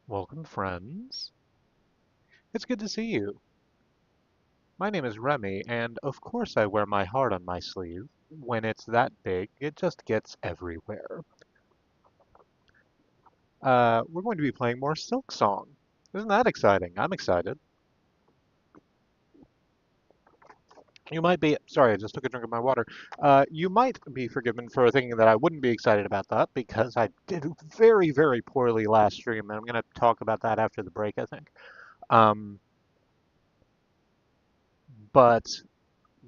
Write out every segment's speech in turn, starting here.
Welcome, friends. It's good to see you. My name is Remy, and of course I wear my heart on my sleeve. When it's that big, it just gets everywhere. We're going to be playing more Silksong. Isn't that exciting? I'm excited. You might be, sorry, I just took a drink of my water. You might be forgiven for thinking that I wouldn't be excited about that because I did very, very poorly last stream, and I'm going to talk about that after the break, I think. Um, but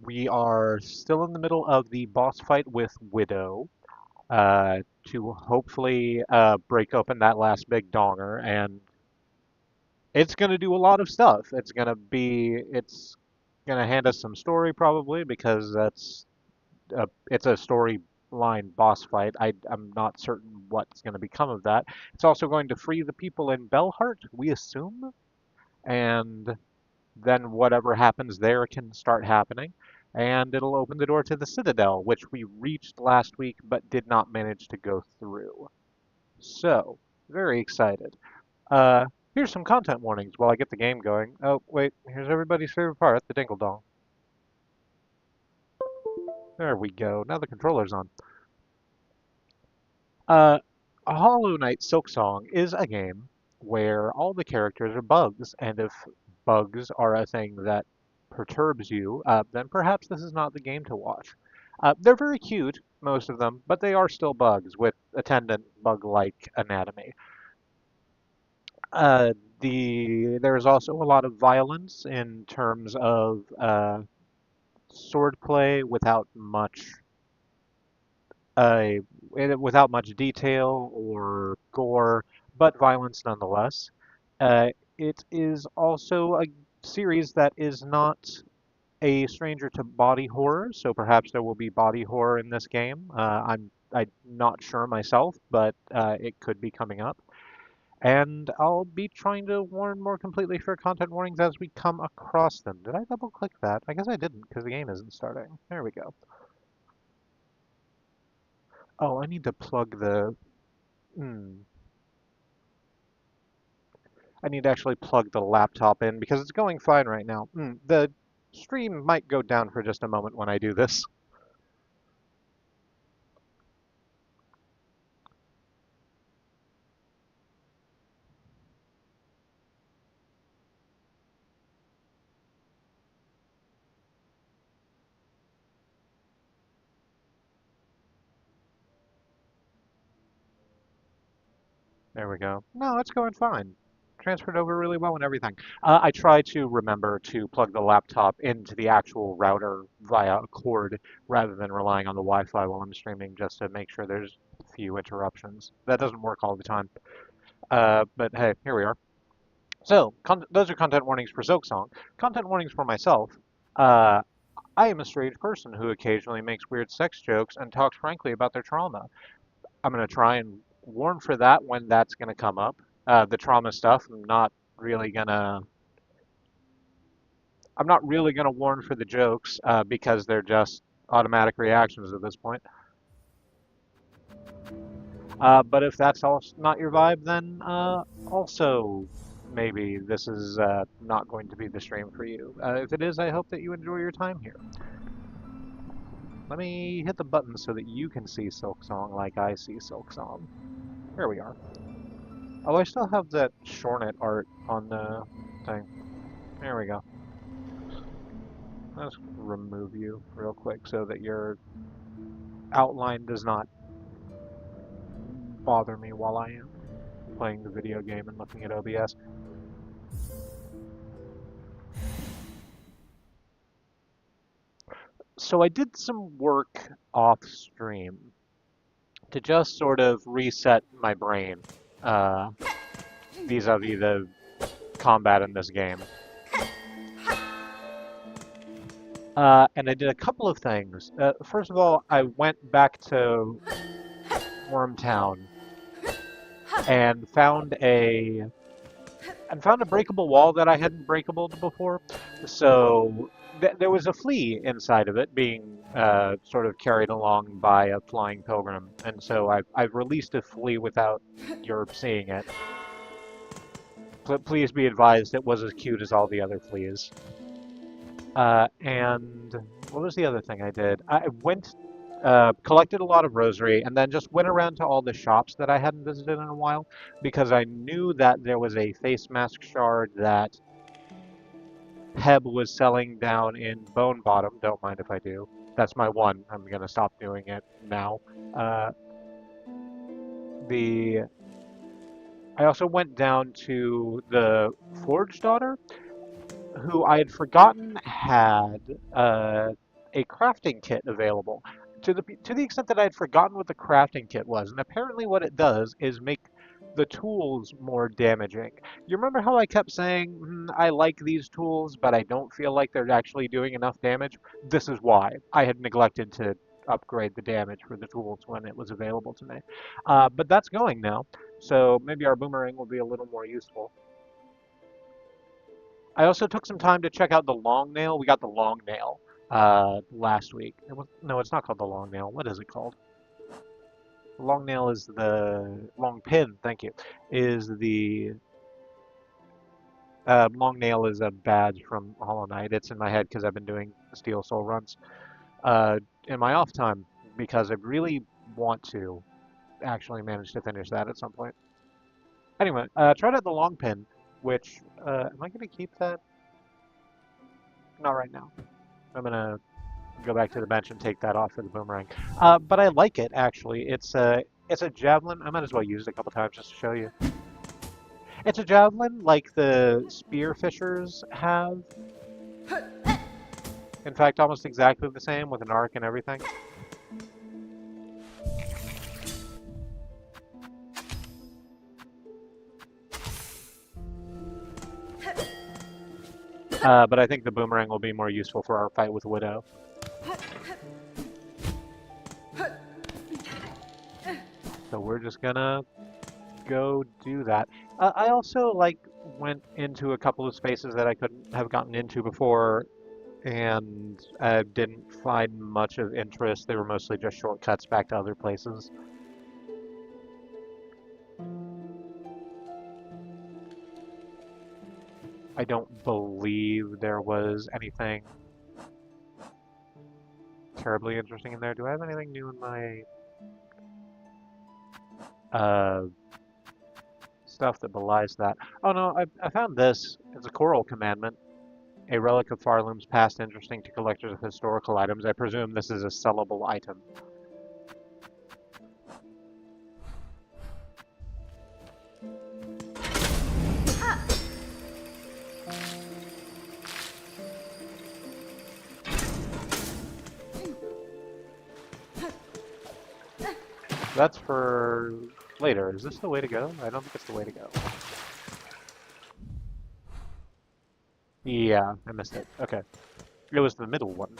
we are still in the middle of the boss fight with Widow to hopefully break open that last big donger, and it's going to do a lot of stuff. It's going to hand us some story probably because it's a storyline boss fight. I'm not certain what's going to become of that. It's also going to free the people in Hart, we assume, and then whatever happens there can start happening. And it'll open the door to the Citadel, which we reached last week but did not manage to go through. So, very excited. Uh, Here's some content warnings while I get the game going. Oh, wait, here's everybody's favorite part, the dingle dong. There we go. Now the controller's on. Uh, Hollow Knight Silksong is a game where all the characters are bugs, and if bugs are a thing that perturbs you, then perhaps this is not the game to watch. They're very cute, most of them, but they are still bugs with attendant bug-like anatomy. Uh, there is also a lot of violence in terms of swordplay uh, without much detail or gore, but violence nonetheless. It is also a series that is not a stranger to body horror, so perhaps there will be body horror in this game. I'm not sure myself, but it could be coming up. And I'll be trying to warn more completely for content warnings as we come across them. Did I double click that? I guess I didn't because the game isn't starting. There we go. Oh, I need to plug the... Hmm. I need to actually plug the laptop in because it's going fine right now. The stream might go down for just a moment when I do this. There we go. No, it's going fine. Transferred over really well and everything. I try to remember to plug the laptop into the actual router via a cord rather than relying on the Wi-Fi while I'm streaming just to make sure there's few interruptions. That doesn't work all the time. But hey, here we are. So, those are content warnings for Silksong. Content warnings for myself. Uh, I am a strange person who occasionally makes weird sex jokes and talks frankly about their trauma. I'm going to try and warn for that when that's going to come up. The trauma stuff, I'm not really gonna warn for the jokes because they're just automatic reactions at this point. But if that's also not your vibe, then also maybe this is not going to be the stream for you. If it is, I hope that you enjoy your time here. Let me hit the button so that you can see Silksong like I see Silksong. Here we are. Oh, I still have that Shornet art on the thing. There we go. Let's remove you real quick so that your outline does not bother me while I am playing the video game and looking at OBS. So I did some work off stream to just sort of reset my brain uh, vis-a-vis the combat in this game. And I did a couple of things. First of all, I went back to Wormtown and found a breakable wall that I hadn't breakable before. So there was a flea inside of it being sort of carried along by a flying pilgrim. And so I've released a flea without your seeing it. Please be advised it was as cute as all the other fleas. And what was the other thing I did? I went, collected a lot of rosary, and then just went around to all the shops that I hadn't visited in a while, because I knew that there was a face mask shard that Heb was selling down in Bone Bottom. Don't mind if I do. That's my one. I'm gonna stop doing it now. Uh, I also went down to the Forge Daughter, who I had forgotten had a crafting kit available. To the extent that I had forgotten what the crafting kit was, and apparently what it does is make the tools more damaging. You remember how I kept saying, I like these tools, but I don't feel like they're actually doing enough damage? This is why. I had neglected to upgrade the damage for the tools when it was available to me. But that's going now, so maybe our boomerang will be a little more useful. I also took some time to check out the long nail. We got the long nail last week. No, it's not called the long nail. What is it called? The long nail is the long pin. Thank you. Is the long nail is a badge from Hollow Knight. It's in my head because I've been doing Steel Soul runs in my off time because I really want to actually manage to finish that at some point. Anyway, tried out the long pin, which am I going to keep that? Not right now. I'm gonna go back to the bench and take that off for the boomerang. But I like it actually. It's a javelin. I might as well use it a couple times just to show you. It's a javelin like the spear fishers have. In fact, almost exactly the same with an arc and everything. But I think the boomerang will be more useful for our fight with Widow. So we're just gonna go do that. I also like went into a couple of spaces that I couldn't have gotten into before, and didn't find much of interest. They were mostly just shortcuts back to other places. I don't believe there was anything terribly interesting in there. Do I have anything new in my stuff that belies that? Oh no, I found this. It's a choral commandment. A relic of Farloom's past, interesting to collectors of historical items. I presume this is a sellable item. That's for later. Is this the way to go? I don't think it's the way to go. Yeah, I missed it. Okay. It was the middle one.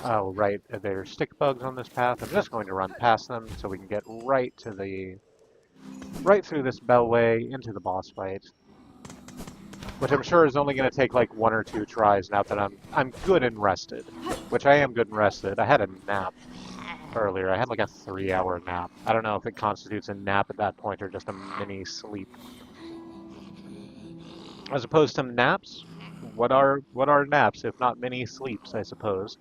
Oh, right. There's stick bugs on this path. I'm just going to run past them so we can get right through this bellway into the boss fight. Which I'm sure is only going to take like 1 or 2 tries now that I'm good and rested. Which I am good and rested. I had a nap earlier. I had like a 3-hour nap. I don't know if it constitutes a nap at that point or just a mini sleep. As opposed to naps, what are naps if not mini sleeps, I suppose.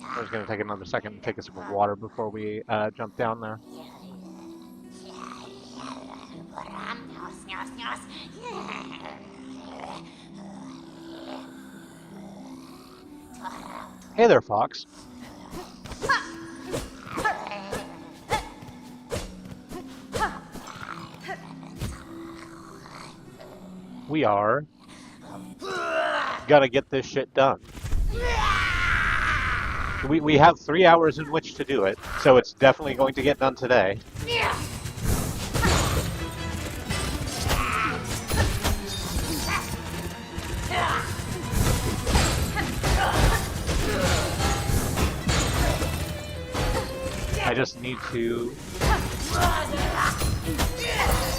I was going to take another second and take a sip of water before we jump down there. Hey there, Fox. We are gonna get this shit done. We have 3 hours in which to do it, so it's definitely going to get done today. I just need to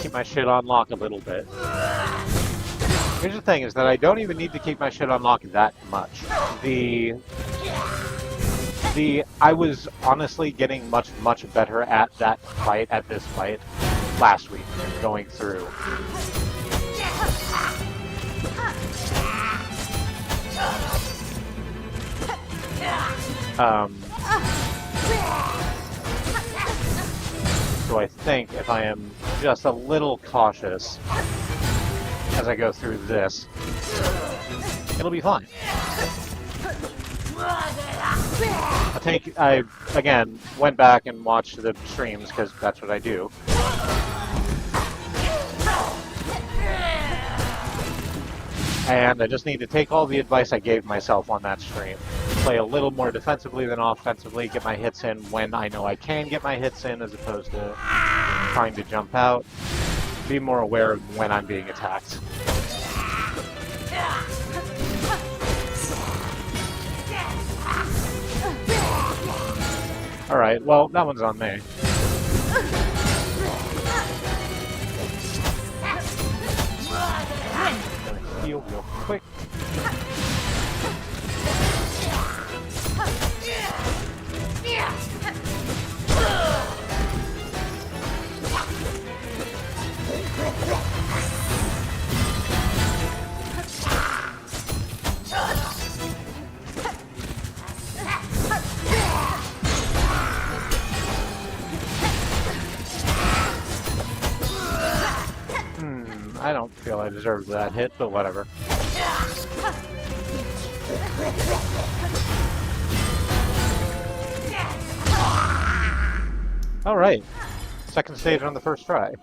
keep my shit on lock a little bit. Here's the thing, is that I don't even need to keep my shit on lock that much. I was honestly getting much better at this fight, last week, going through. So I think if I am just a little cautious as I go through this, it'll be fine. I again went back and watched the streams because that's what I do. And I just need to take all the advice I gave myself on that stream. Play a little more defensively than offensively, get my hits in when I know I can get my hits in as opposed to trying to jump out. Be more aware of when I'm being attacked. Alright, well, that one's on me. Gonna heal real quick. I don't feel I deserved that hit, but whatever. Alright, second stage on the first try.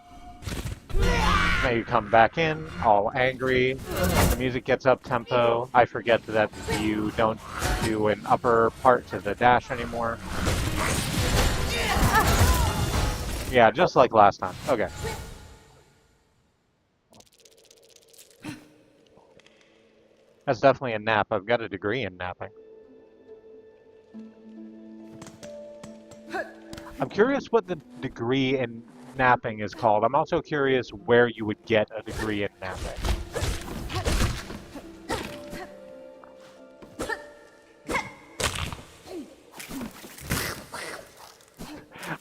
Now you come back in, all angry, the music gets up tempo. I forget that you don't do an upper part to the dash anymore. Yeah, just like last time. Okay. That's definitely a nap. I've got a degree in napping. I'm curious what the degree in napping is called. I'm also curious where you would get a degree in napping.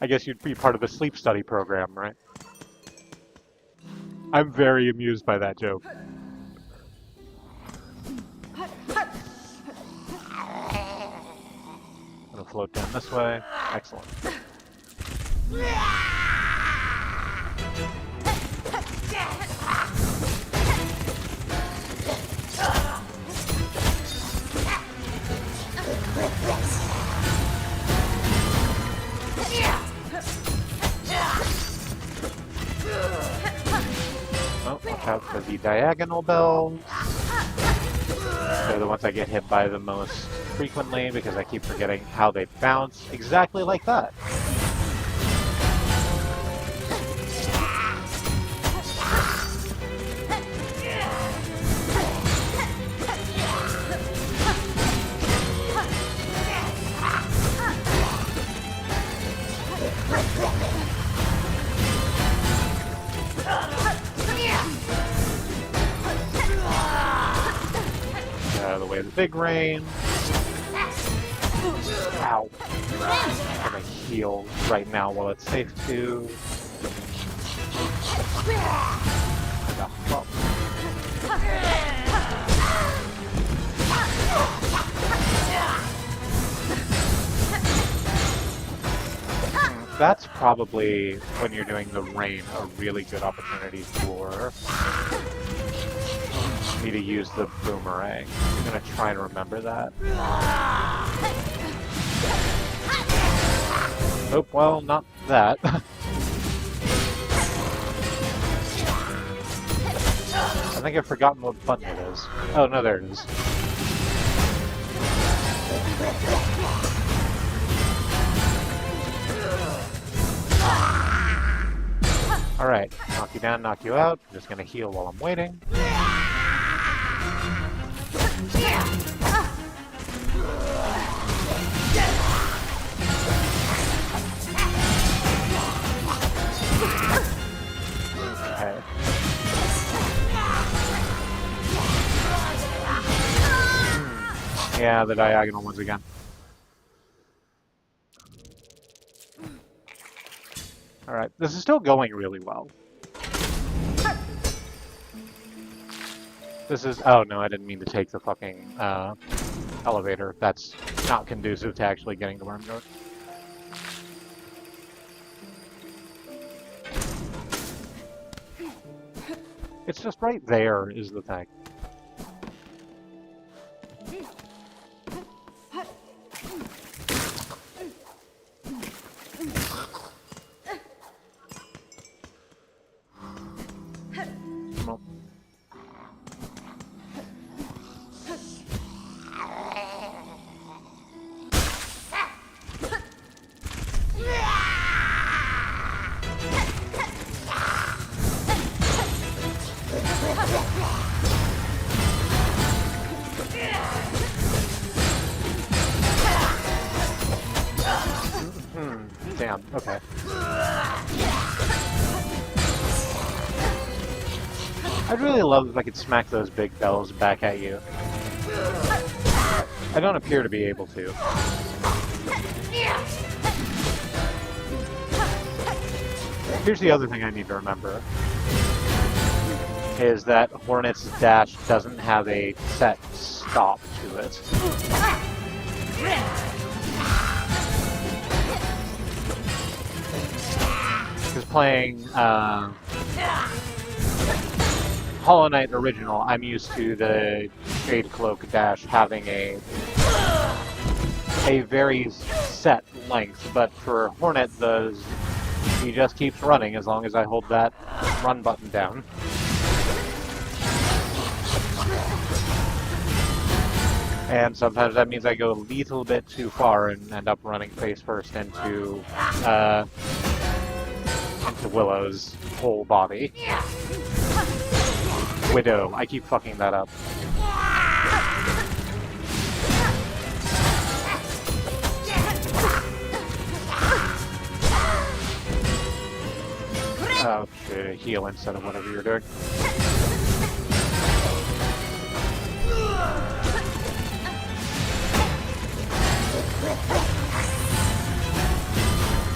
I guess you'd be part of the sleep study program, right? I'm very amused by that joke. I'm gonna float down this way. Excellent. Oh, watch out for the diagonal bells. They're the ones I get hit by the most frequently because I keep forgetting how they bounce exactly like that. Out of the way of the big rain. Ow. I'm gonna heal right now while it's safe to. That's probably, when you're doing the rain, a really good opportunity for me to use the boomerang. I'm gonna try and remember that. Oh, well, not that. I think I've forgotten what button it is. Oh, no, there it is. Alright, knock you down, knock you out. I'm just gonna heal while I'm waiting. Okay. Yeah, the diagonal ones again. Alright, this is still going really well. This is... Oh, no, I didn't mean to take the fucking elevator. That's not conducive to actually getting to where I'm going. It's just right there is the thing. Damn, okay. I'd really love if I could smack those big bells back at you. I don't appear to be able to. Here's the other thing I need to remember. Is that Hornet's dash doesn't have a set stop to it. Because playing Hollow Knight original, I'm used to the Shade Cloak dash having a very set length, but for Hornet, he just keeps running as long as I hold that run button down. And sometimes that means I go a little bit too far and end up running face first into to Willow's whole body. Widow. I keep fucking that up. Oh shit, heal instead of whatever you're doing.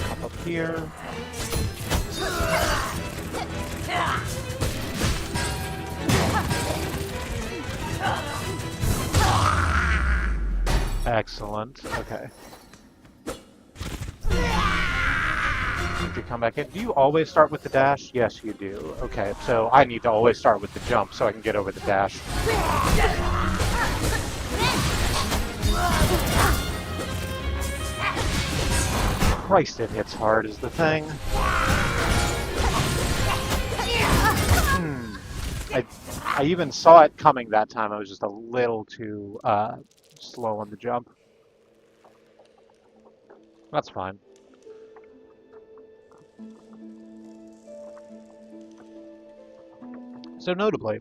Come up here. Excellent. Okay. Did you come back in? Do you always start with the dash? Yes, you do. Okay, so I need to always start with the jump so I can get over the dash. Christ, it hits hard is the thing. I even saw it coming that time. I was just a little too slow on the jump. That's fine. So notably,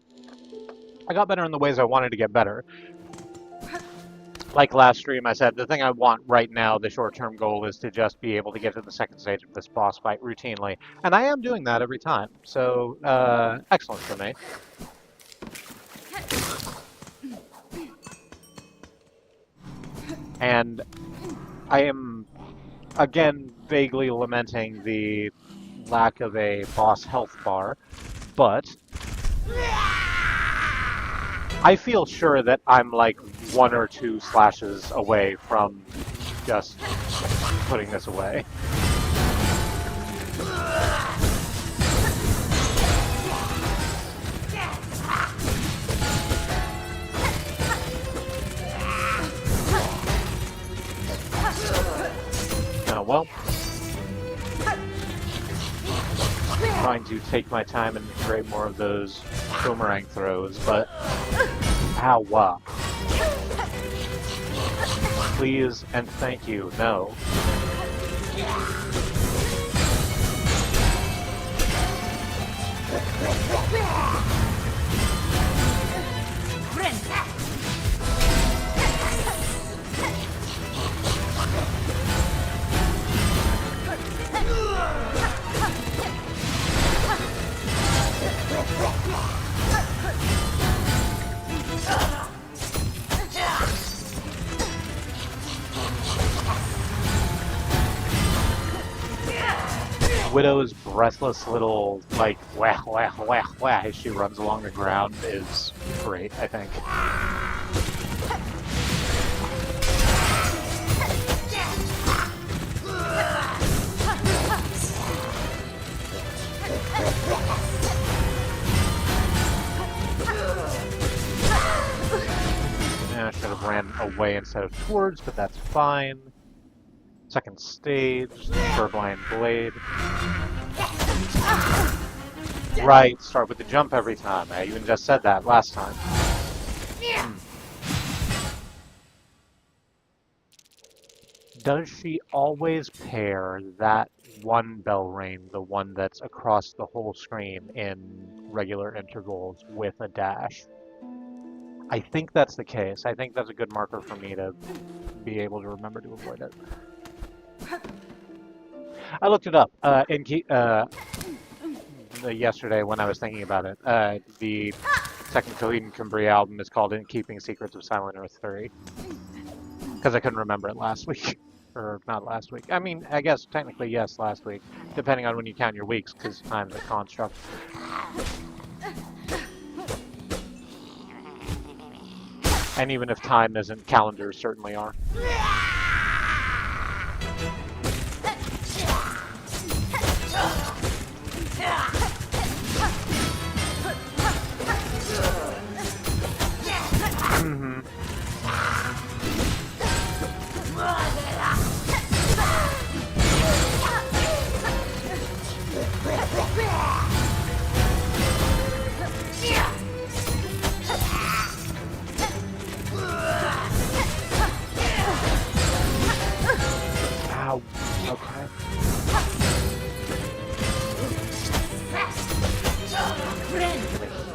I got better in the ways I wanted to get better. Like last stream, I said, the thing I want right now, the short-term goal, is to just be able to get to the second stage of this boss fight routinely. And I am doing that every time, so excellent for me. And I am, again, vaguely lamenting the lack of a boss health bar, but I feel sure that I'm like 1 or 2 slashes away from just putting this away. Oh well. Trying to take my time and create more of those boomerang throws, but ow. Please and thank you, no. Widow's breathless little, like, wah, wah, wah, wah, as she runs along the ground is great, I think. Yeah, I should have ran away instead of towards, but that's fine. Second stage, Purblind Blade. Right, start with the jump every time. I even just said that last time. Does she always pair that one bell ring, the one that's across the whole screen in regular intervals, with a dash? I think that's the case. I think that's a good marker for me to be able to remember to avoid it. I looked it up yesterday when I was thinking about it. The second Coheed and Cambria album is called In Keeping Secrets of Silent Earth 3. Because I couldn't remember it last week. Or not last week. I mean, I guess technically yes, last week. Depending on when you count your weeks, because time's a construct. And even if time isn't, calendars certainly are.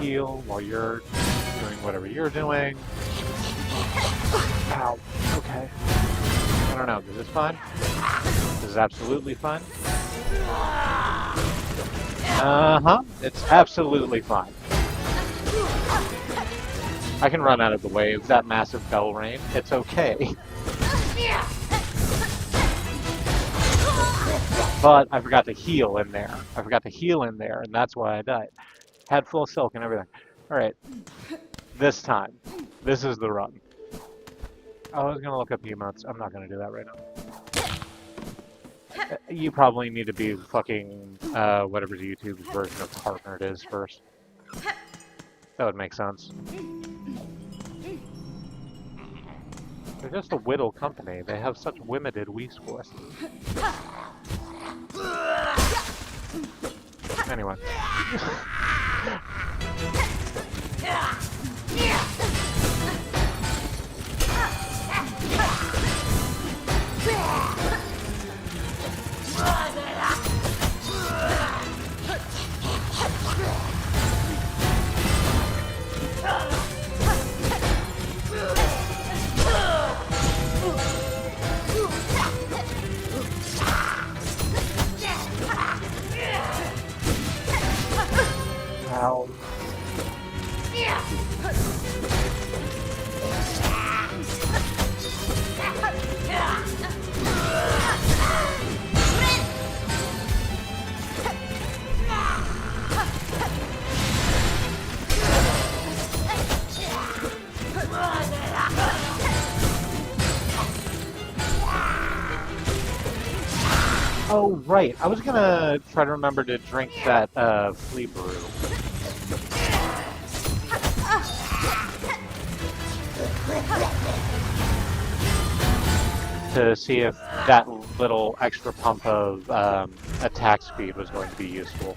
heal while you're doing whatever you're doing. Ow. Okay. I don't know. Is this fine? This is absolutely fine. Uh-huh. It's absolutely fine. I can run out of the way of that massive bell rain. It's okay. But I forgot to heal in there. I forgot to heal in there, and that's why I died. Had full silk and everything. Alright. This time. This is the run. I was gonna look up emotes. I'm not gonna do that right now. You probably need to be fucking, whatever YouTube's version of partnered is first. That would make sense. They're just a whittle company. They have such limited resources. Anyway. Ow. Oh, right. I was gonna try to remember to drink that, flea brew. To see if that little extra pump of attack speed was going to be useful.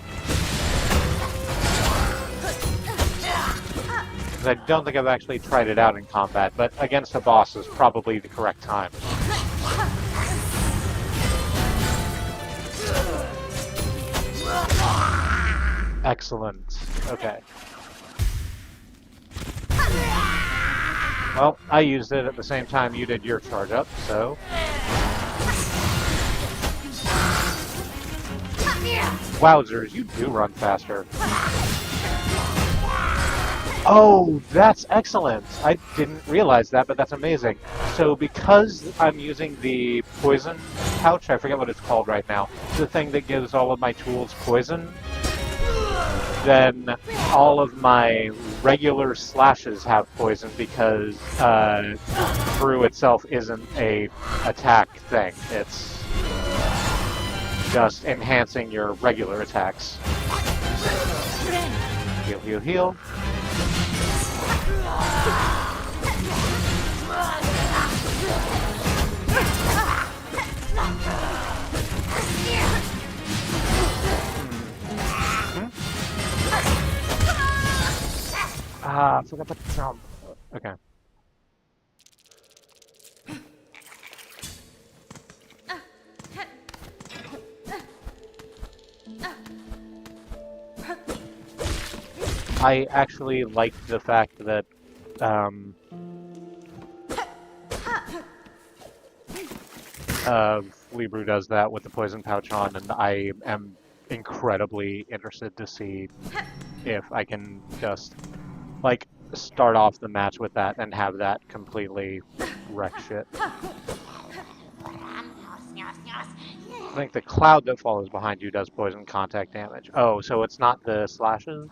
Because I don't think I've actually tried it out in combat, but against a boss is probably the correct time. Excellent. Okay. Well, I used it at the same time you did your charge up, so... Wowzers, you do run faster. Oh, that's excellent! I didn't realize that, but that's amazing. So because I'm using the poison pouch, I forget what it's called right now, the thing that gives all of my tools poison, then all of my regular slashes have poison because brew itself isn't a attack thing. It's just enhancing your regular attacks. Heal, heal, heal. Ah, I forgot to jump. Okay. I actually like the fact that Libru does that with the poison pouch on, and I am incredibly interested to see if I can just, like, start off the match with that and have that completely wreck shit. I think the cloud that follows behind you does poison contact damage. Oh, so it's not the slashes?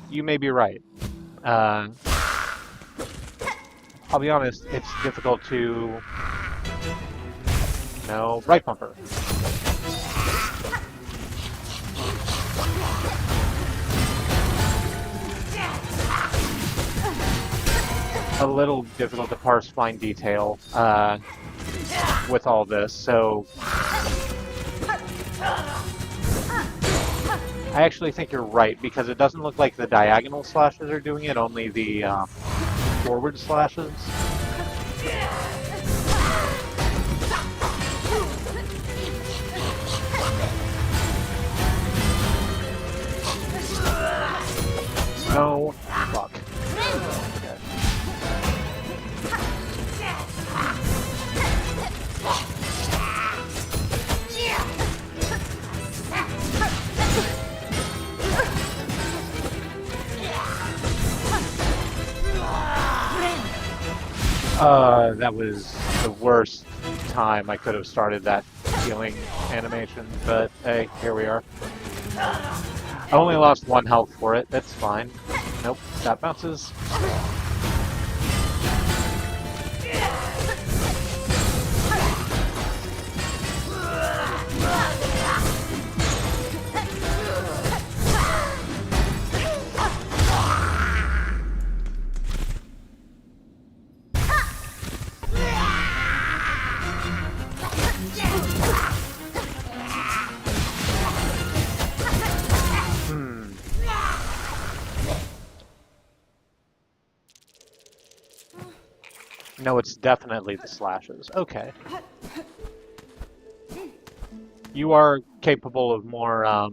You may be right. I'll be honest, it's difficult to... No, right bumper. A little difficult to parse fine detail with all this, so... I actually think you're right, because it doesn't look like the diagonal slashes are doing it, only the forward slashes. That was the worst time I could have started that healing animation, but hey, here we are. I only lost 1 health for it, that's fine. Nope, that bounces. No, it's definitely the slashes. Okay. You are capable of more,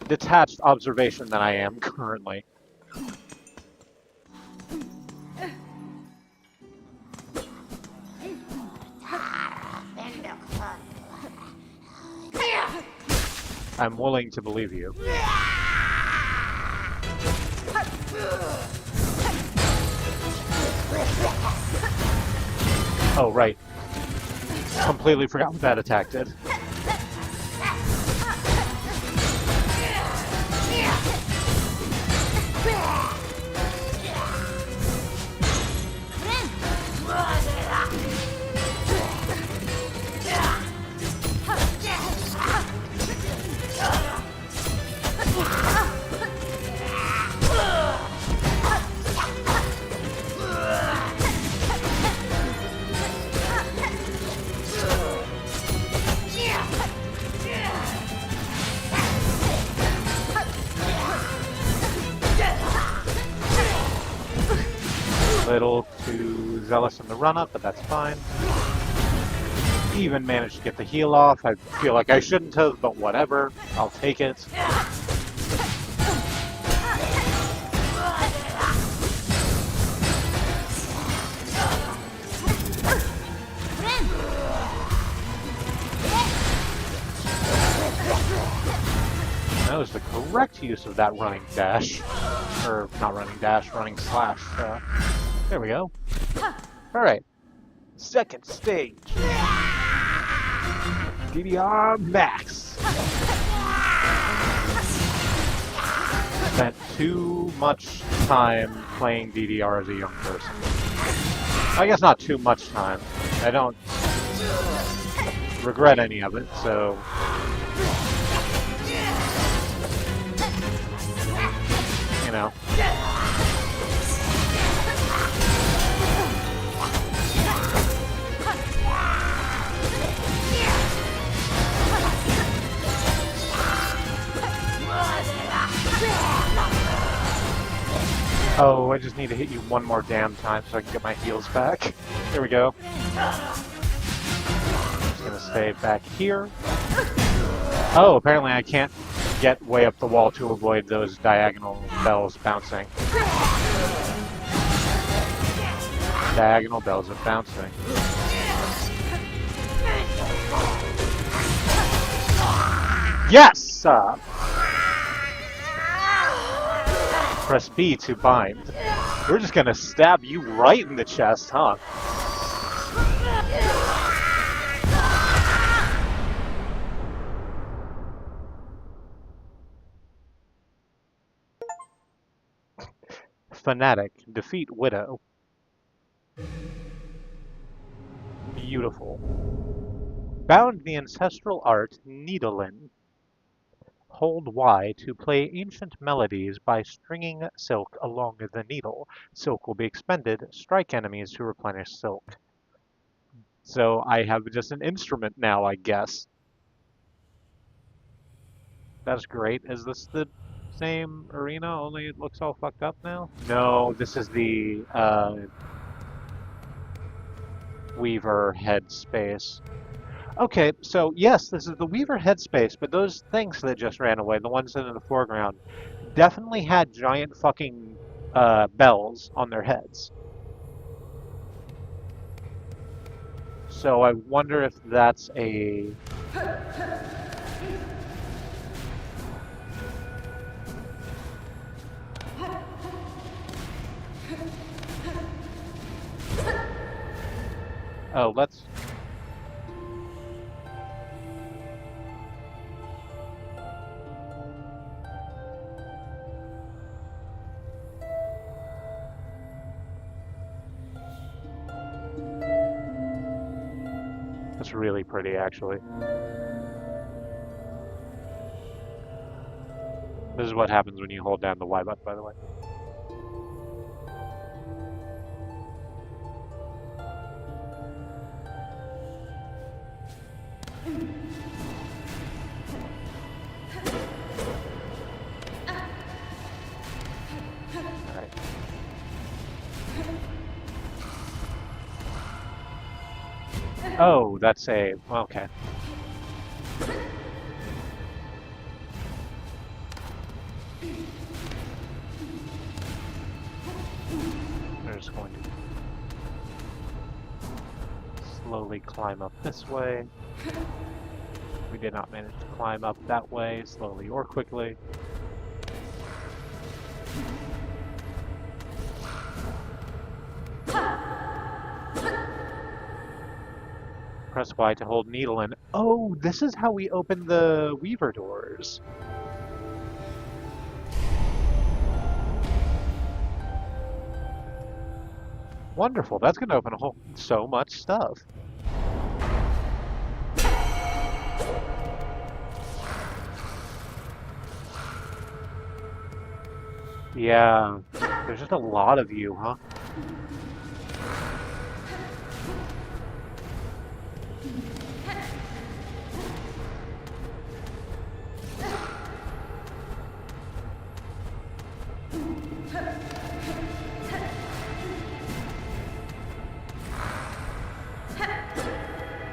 detached observation than I am currently. I'm willing to believe you. Oh, right. Completely forgot what that attack did. Little too zealous in the run-up, but that's fine. Even managed to get the heal off. I feel like I shouldn't have, but whatever. I'll take it. That was the correct use of that running dash. Or, not running dash, running slash. There we go. Alright. Second stage. DDR Max. Spent too much time playing DDR as a young person. I guess not too much time. I don't regret any of it, so... You know. Oh, I just need to hit you one more damn time so I can get my heals back. There we go. Just gonna stay back here. Oh, apparently I can't get way up the wall to avoid those diagonal bells bouncing. Diagonal bells are bouncing. Yes! Press B to bind. We're just gonna stab you right in the chest, huh? Fanatic. Defeat Widow. Beautiful. Bound the ancestral art Needlin. Hold Y to play ancient melodies by stringing silk along the needle. Silk will be expended. Strike enemies to replenish silk. So I have just an instrument now, I guess. That's great. Is this the same arena, only it looks all fucked up now? No, this is the Weaver headspace. Okay, so yes, this is the Weaver headspace, but those things that just ran away, the ones in the foreground, definitely had giant fucking bells on their heads. So I wonder if that's a... Oh, let's... That's really pretty, actually. This is what happens when you hold down the Y button, by the way. Alright. Oh, that's a... Okay. We're just going to slowly climb up this way. We did not manage to climb up that way, slowly or quickly. Press Y to hold needle in. Oh, this is how we open the Weaver doors. Wonderful. That's going to open so much stuff. Yeah, there's just a lot of you, huh?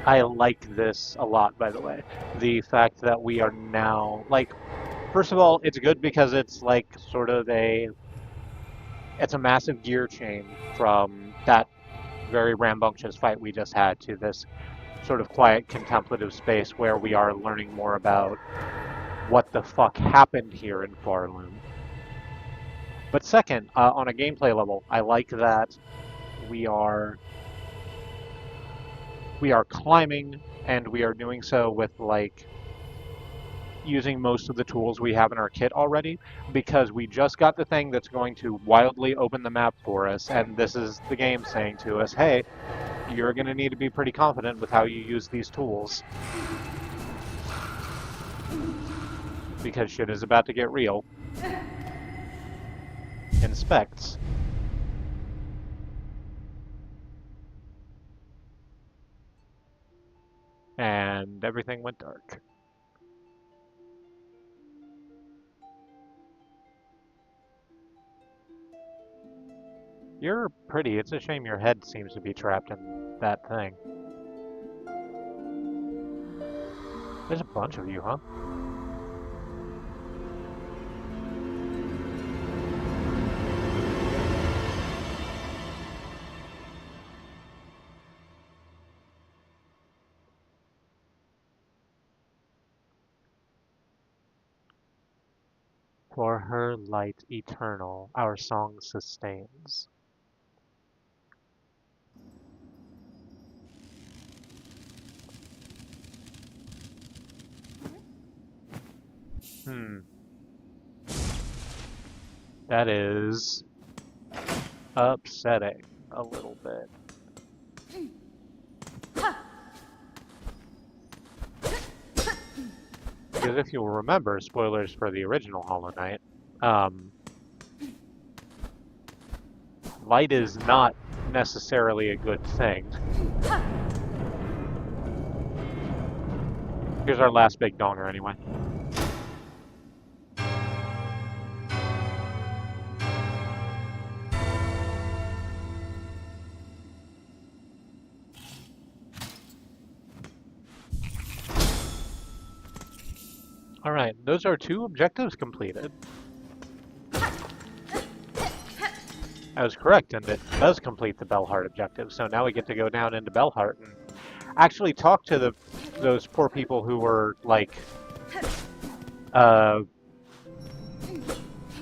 I like this a lot, by the way. The fact that we are now, like, first of all, it's good because it's like sort of it's a massive gear change from that very rambunctious fight we just had to this sort of quiet, contemplative space where we are learning more about what the fuck happened here in Farloom. But second, on a gameplay level, I like that we are climbing, and we are doing so with like using most of the tools we have in our kit already, because we just got the thing that's going to wildly open the map for us, and this is the game saying to us, hey, you're going to need to be pretty confident with how you use these tools. Because shit is about to get real. Inspects. And everything went dark. You're pretty. It's a shame your head seems to be trapped in that thing. There's a bunch of you, huh? For her light eternal, our song sustains. That is upsetting a little bit. Because if you'll remember, spoilers for the original Hollow Knight, light is not necessarily a good thing. Here's our last big donger anyway. Alright, those are 2 objectives completed. I was correct, and it does complete the Hart objective, so now we get to go down into Hart and actually talk to those poor people who were, like,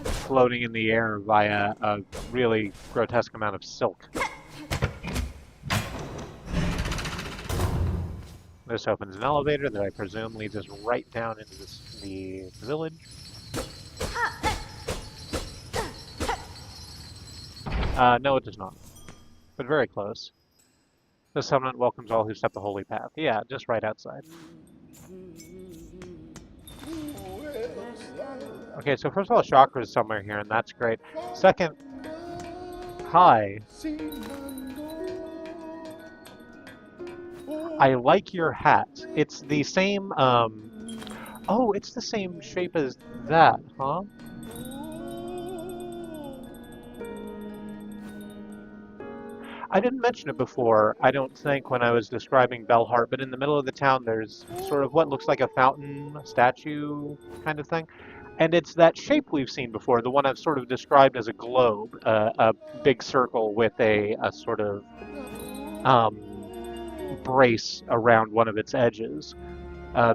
floating in the air via a really grotesque amount of silk. This opens an elevator that I presume leads us right down into the village. No, it does not, but very close. This settlement welcomes all who step the holy path. Yeah, just right outside. Okay, so first of all, Chakra is somewhere here, and that's great. Second, hi. I like your hat. It's the same, oh, it's the same shape as that, huh? I didn't mention it before, I don't think, when I was describing Hart, but in the middle of the town there's sort of what looks like a fountain, statue kind of thing. And it's that shape we've seen before, the one I've sort of described as a globe, a big circle with a sort of brace around one of its edges,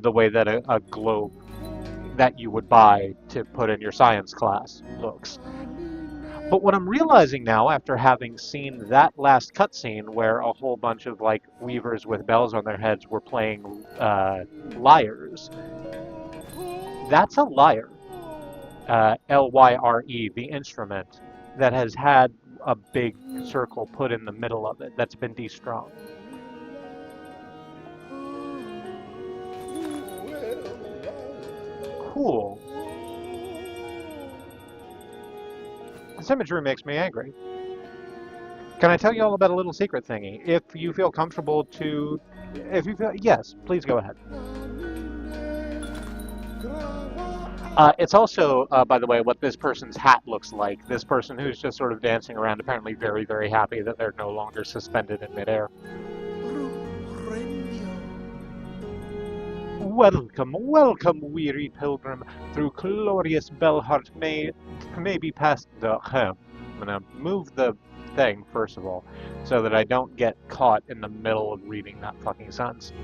the way that a globe that you would buy to put in your science class looks. But what I'm realizing now, after having seen that last cutscene where a whole bunch of like weavers with bells on their heads were playing lyres, that's a lyre. Lyre, the instrument that has had a big circle put in the middle of it that's been destrung. Cool. This imagery makes me angry. Can I tell you all about a little secret thingy? If you feel comfortable to... Yes, please go ahead. It's also, by the way, what this person's hat looks like. This person who's just sort of dancing around, apparently very, very happy that they're no longer suspended in midair. Welcome, welcome, weary pilgrim, through glorious Hart may be past the... I'm gonna move the thing, first of all, so that I don't get caught in the middle of reading that fucking sentence.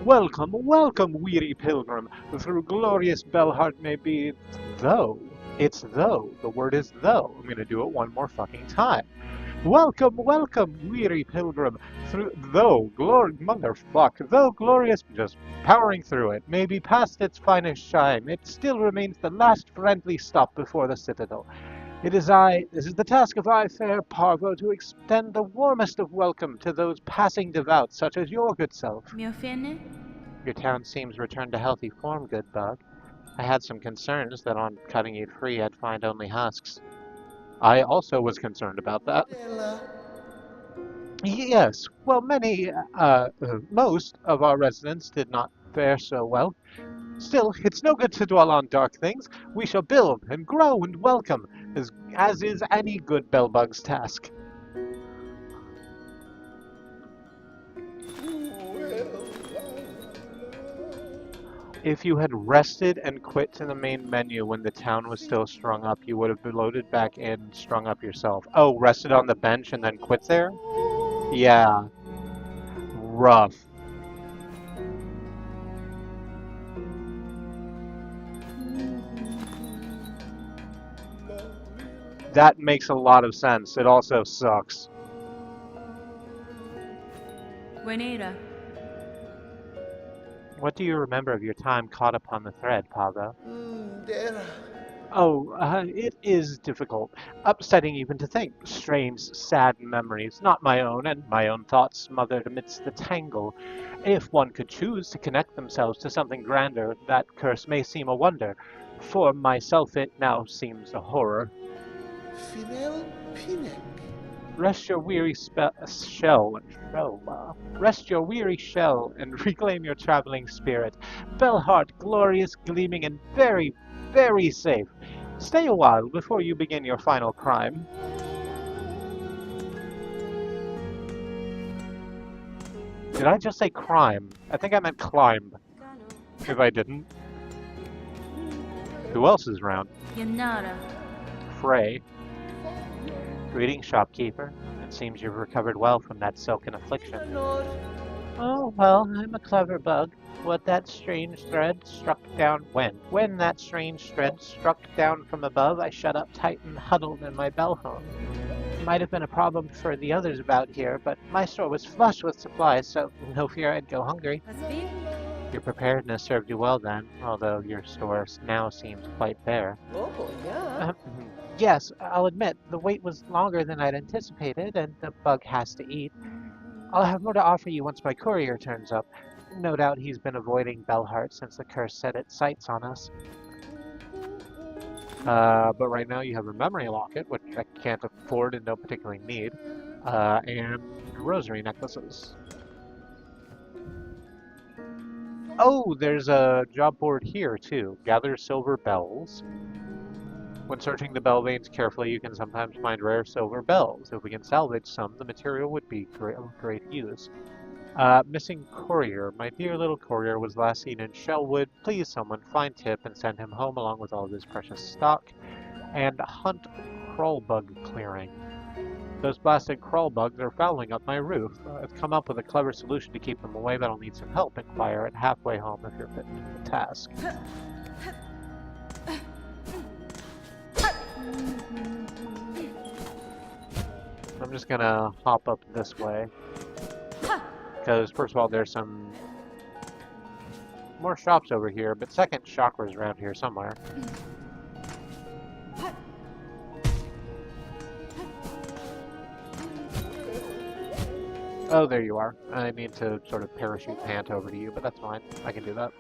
Welcome, welcome, weary pilgrim, through glorious Hart may be... Though. It's though. The word is though. I'm gonna do it one more fucking time. Welcome, welcome, weary pilgrim, through though glorious, just powering through it, maybe past its finest shine, it still remains the last friendly stop before the citadel. This is the task of I, fair Parvo, to extend the warmest of welcome to those passing devout, such as your good self. Your town seems returned to healthy form, good bug. I had some concerns that on cutting you free I'd find only husks. I also was concerned about that. Yes, well, most of our residents did not fare so well. Still, it's no good to dwell on dark things. We shall build and grow and welcome, as is any good bellbug's task. If you had rested and quit to the main menu when the town was still strung up, you would have loaded back in and strung up yourself. Oh, rested on the bench and then quit there? Yeah. Rough. That makes a lot of sense. It also sucks. Buenera. What do you remember of your time caught upon the thread, Pago? It is difficult. Upsetting even to think. Strange, sad memories, not my own, and my own thoughts smothered amidst the tangle. If one could choose to connect themselves to something grander, that curse may seem a wonder. For myself it now seems a horror. Fidel Pinnick. Rest your weary Rest your weary shell and reclaim your traveling spirit. Hart, glorious, gleaming, and very, very safe. Stay a while before you begin your final crime. Did I just say crime? I think I meant climb. If I didn't. Who else is around? Yanara. Frey. Greetings, shopkeeper. It seems you've recovered well from that silken affliction. Oh, well, I'm a clever bug. When that strange thread struck down from above, I shut up tight and huddled in my bell home. Might have been a problem for the others about here, but my store was flush with supplies, so no fear I'd go hungry. Your preparedness served you well then, although your store now seems quite bare. Oh, yeah. Yes, I'll admit, the wait was longer than I'd anticipated, and the bug has to eat. I'll have more to offer you once my courier turns up. No doubt he's been avoiding Hart since the curse set its sights on us. But right now you have a memory locket, which I can't afford and don't particularly need, and rosary necklaces. Oh, there's a job board here too. Gather silver bells. When searching the bell veins carefully, you can sometimes find rare silver bells. If we can salvage some, the material would be of great use. Missing courier. My dear little courier was last seen in Shellwood. Please someone find Tip and send him home along with all of his precious stock. And hunt crawlbug clearing. Those blasted crawlbugs are fouling up my roof. I've come up with a clever solution to keep them away, but I'll need some help. Inquire at halfway home if you're fit for the task. I'm just gonna hop up this way. Because first of all, there's some more shops over here, but second, chakras around here somewhere. Oh, there you are. I need to sort of parachute pant over to you, but that's fine. I can do that.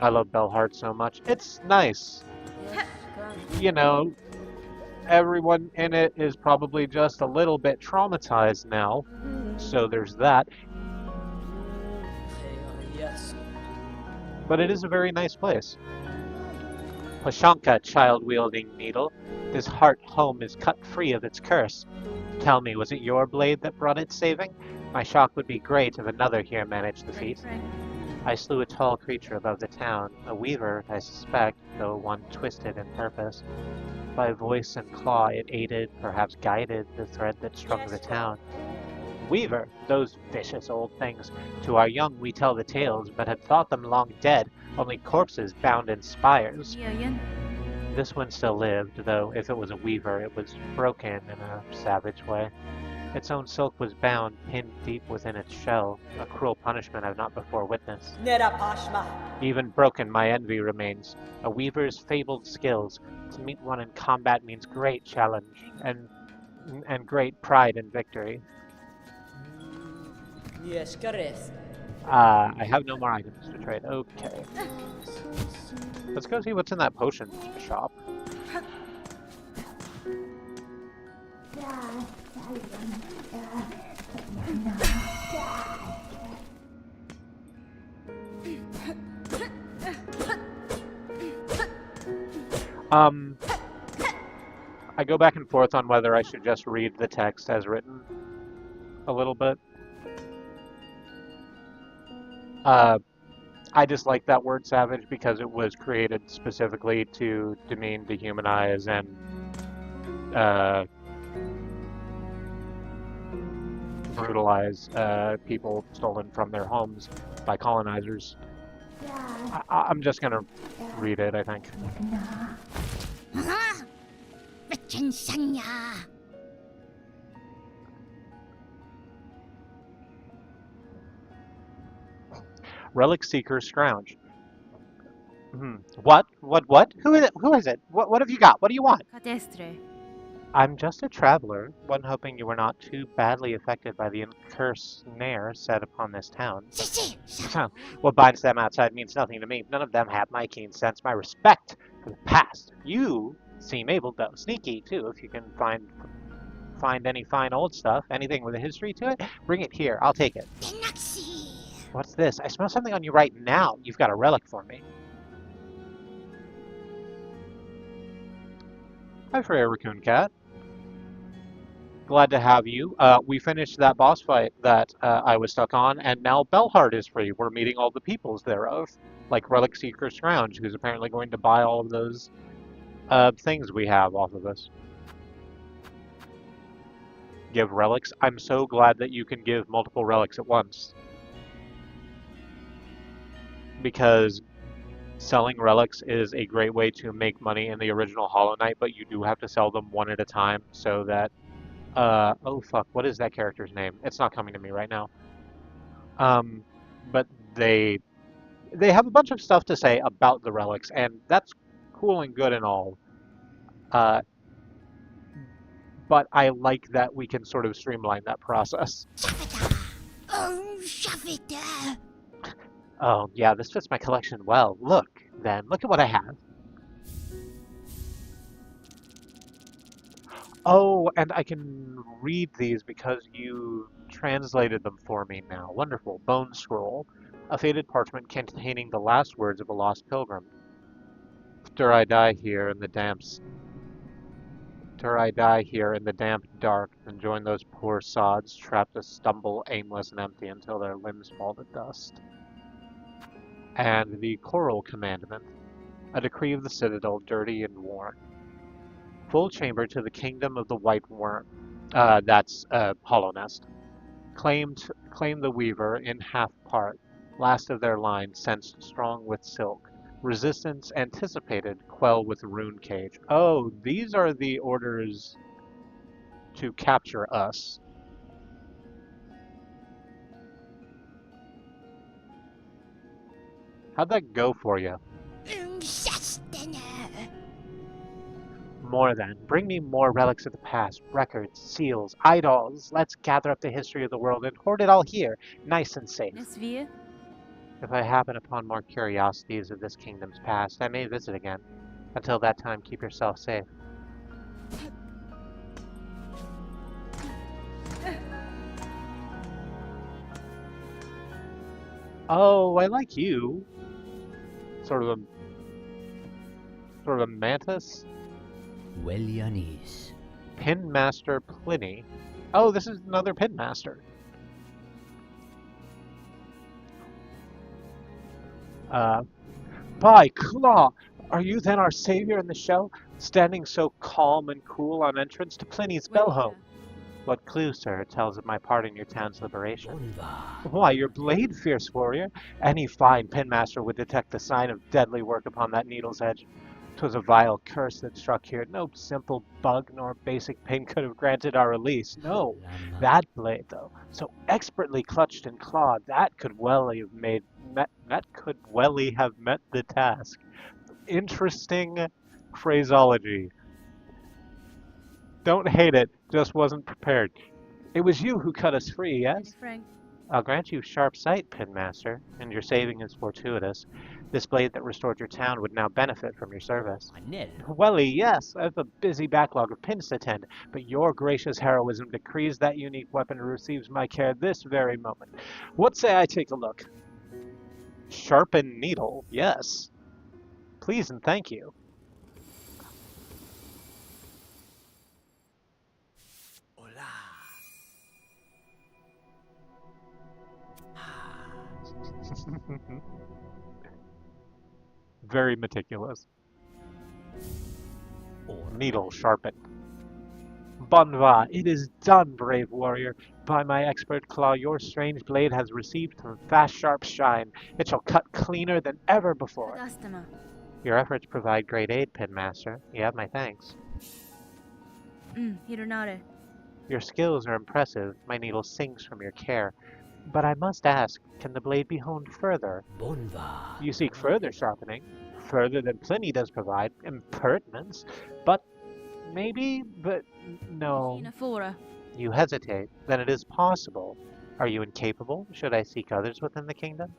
I love Hart so much. It's nice. You know, everyone in it is probably just a little bit traumatized now, so there's that. Yes. But it is a very nice place. Pashanka, child-wielding needle, this Hart home is cut free of its curse. Tell me, was it your blade that brought its saving? My shock would be great if another here managed the feat. I slew a tall creature above the town, a weaver, I suspect, though one twisted in purpose. By voice and claw it aided, perhaps guided, the thread that strung the town. Weaver, those vicious old things. To our young we tell the tales, but had thought them long dead, only corpses bound in spires. This one still lived, though if it was a weaver, it was broken in a savage way. Its own silk was bound, pinned deep within its shell, a cruel punishment I've not before witnessed. Even broken, my envy remains. A weaver's fabled skills. To meet one in combat means great challenge, and great pride in victory. Yes, correct. I have no more items to trade. Okay. Let's go see what's in that potion shop. I go back and forth on whether I should just read the text as written a little bit. I just like that word savage because it was created specifically to demean, dehumanize, and brutalize people stolen from their homes by colonizers. I'm just gonna read it, I think. Relic Seeker Scrounge. What? What? Who is it? Who is it? What have you got? What do you want? I'm just a traveler, one hoping you were not too badly affected by the cursed snare set upon this town. What binds them outside means nothing to me. None of them have my keen sense, my respect for the past. You seem able, though. Sneaky, too, if you can find any fine old stuff, anything with a history to it. Bring it here. I'll take it. What's this? I smell something on you right now. You've got a relic for me. Hi, Freya Raccoon Cat. Glad to have you. We finished that boss fight that I was stuck on, and now Hart is free. We're meeting all the peoples thereof, like Relic Seeker Scrounge, who's apparently going to buy all of those things we have off of us. Give relics. I'm so glad that you can give multiple relics at once. Because selling relics is a great way to make money in the original Hollow Knight, but you do have to sell them one at a time so that oh fuck, what is that character's name? It's not coming to me right now. Um, but they have a bunch of stuff to say about the relics, and that's cool and good and all. Uh, but I like that we can sort of streamline that process. Oh, shove it there. Oh, yeah, this fits my collection well. Look, then, look at what I have. Oh, and I can read these because you translated them for me now. Wonderful. Bone scroll, a faded parchment containing the last words of a lost pilgrim. After I die here in the damps After I die here in the damp dark, and join those poor sods trapped to stumble aimless and empty until their limbs fall to dust. And the Choral Commandment, a decree of the Citadel, dirty and worn. Full chamber to the kingdom of the White Worm. That's Hollow Nest. Claim the Weaver in half part, last of their line, sensed strong with silk. Resistance anticipated, quell with rune cage. Oh, these are the orders to capture us. How'd that go for you? More then. Bring me more relics of the past, records, seals, idols. Let's gather up the history of the world and hoard it all here, nice and safe. If I happen upon more curiosities of this kingdom's past, I may visit again. Until that time, keep yourself safe. Oh, I like you. Sort of a mantis. Wellianis. Pin Master Pliny. Oh, this is another Pin Master. By Claw, are you then our savior in the show, standing so calm and cool on entrance to Pliny's bell home? What clue, sir, tells of my part in your town's liberation? Why, your blade, fierce warrior. Any fine pinmaster would detect the sign of deadly work upon that needle's edge. 'Twas a vile curse that struck here. No simple bug nor basic pain could have granted our release. No, that blade, though, so expertly clutched and clawed, that could welly have met the task. Interesting phraseology. Don't hate it, just wasn't prepared. It was you who cut us free, yes? I'll grant you sharp sight, Pinmaster, and your saving is fortuitous. This blade that restored your town would now benefit from your service. Welly, yes, I have a busy backlog of pins to tend, but your gracious heroism decrees that unique weapon receives my care this very moment. What say I take a look? Sharpened needle, yes. Please and thank you. Very meticulous. Needle sharpened. Bonva, it is done, brave warrior. By my expert claw, your strange blade has received some fast, sharp shine. It shall cut cleaner than ever before. Your efforts provide great aid, Pinmaster. You have my thanks. Your skills are impressive. My needle sings from your care. But I must ask, can the blade be honed further? You seek further sharpening? Further than Pliny does provide. Impertinence. But maybe, but no. You hesitate. Then it is possible. Are you incapable? Should I seek others within the kingdom?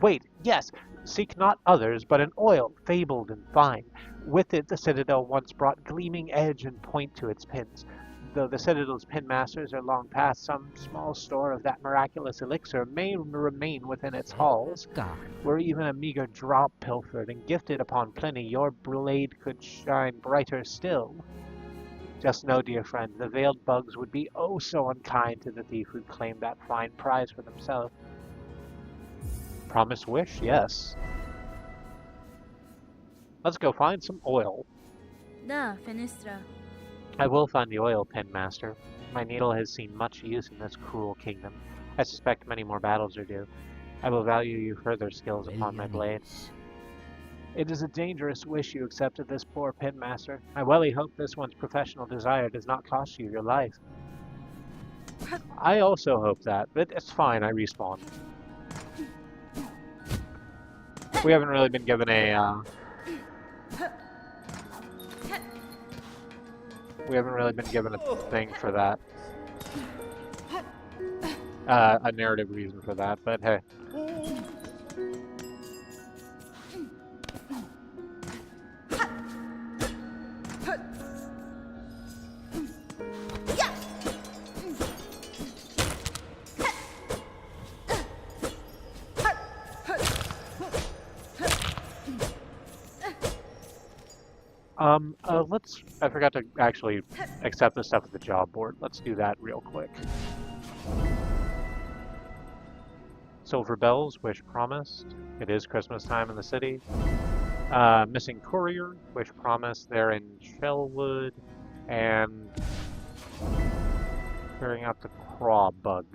Wait, yes. Seek not others, but an oil, fabled and fine. With it the Citadel once brought gleaming edge and point to its pins. Though the Citadel's pinmasters are long past, some small store of that miraculous elixir may remain within its halls. Were even a meager drop pilfered and gifted upon Pliny, your blade could shine brighter still. Just know, dear friend, the veiled bugs would be oh so unkind to the thief who claimed that fine prize for themselves. Promise wish? Yes. Let's go find some oil. I will find the oil, Pinmaster. My needle has seen much use in this cruel kingdom. I suspect many more battles are due. I will value your further skills upon my blade. It is a dangerous wish you accepted this poor pinmaster. I welly hope this one's professional desire does not cost you your life. I also hope that, but it's fine, I respawn. We haven't really been given a thing for that. A narrative reason for that, but hey. I forgot to actually accept the stuff at the job board. Let's do that real quick. Silver bells, wish promised. It is Christmas time in the city. Missing courier, wish promised. They're in Shellwood. And carrying out the craw bug.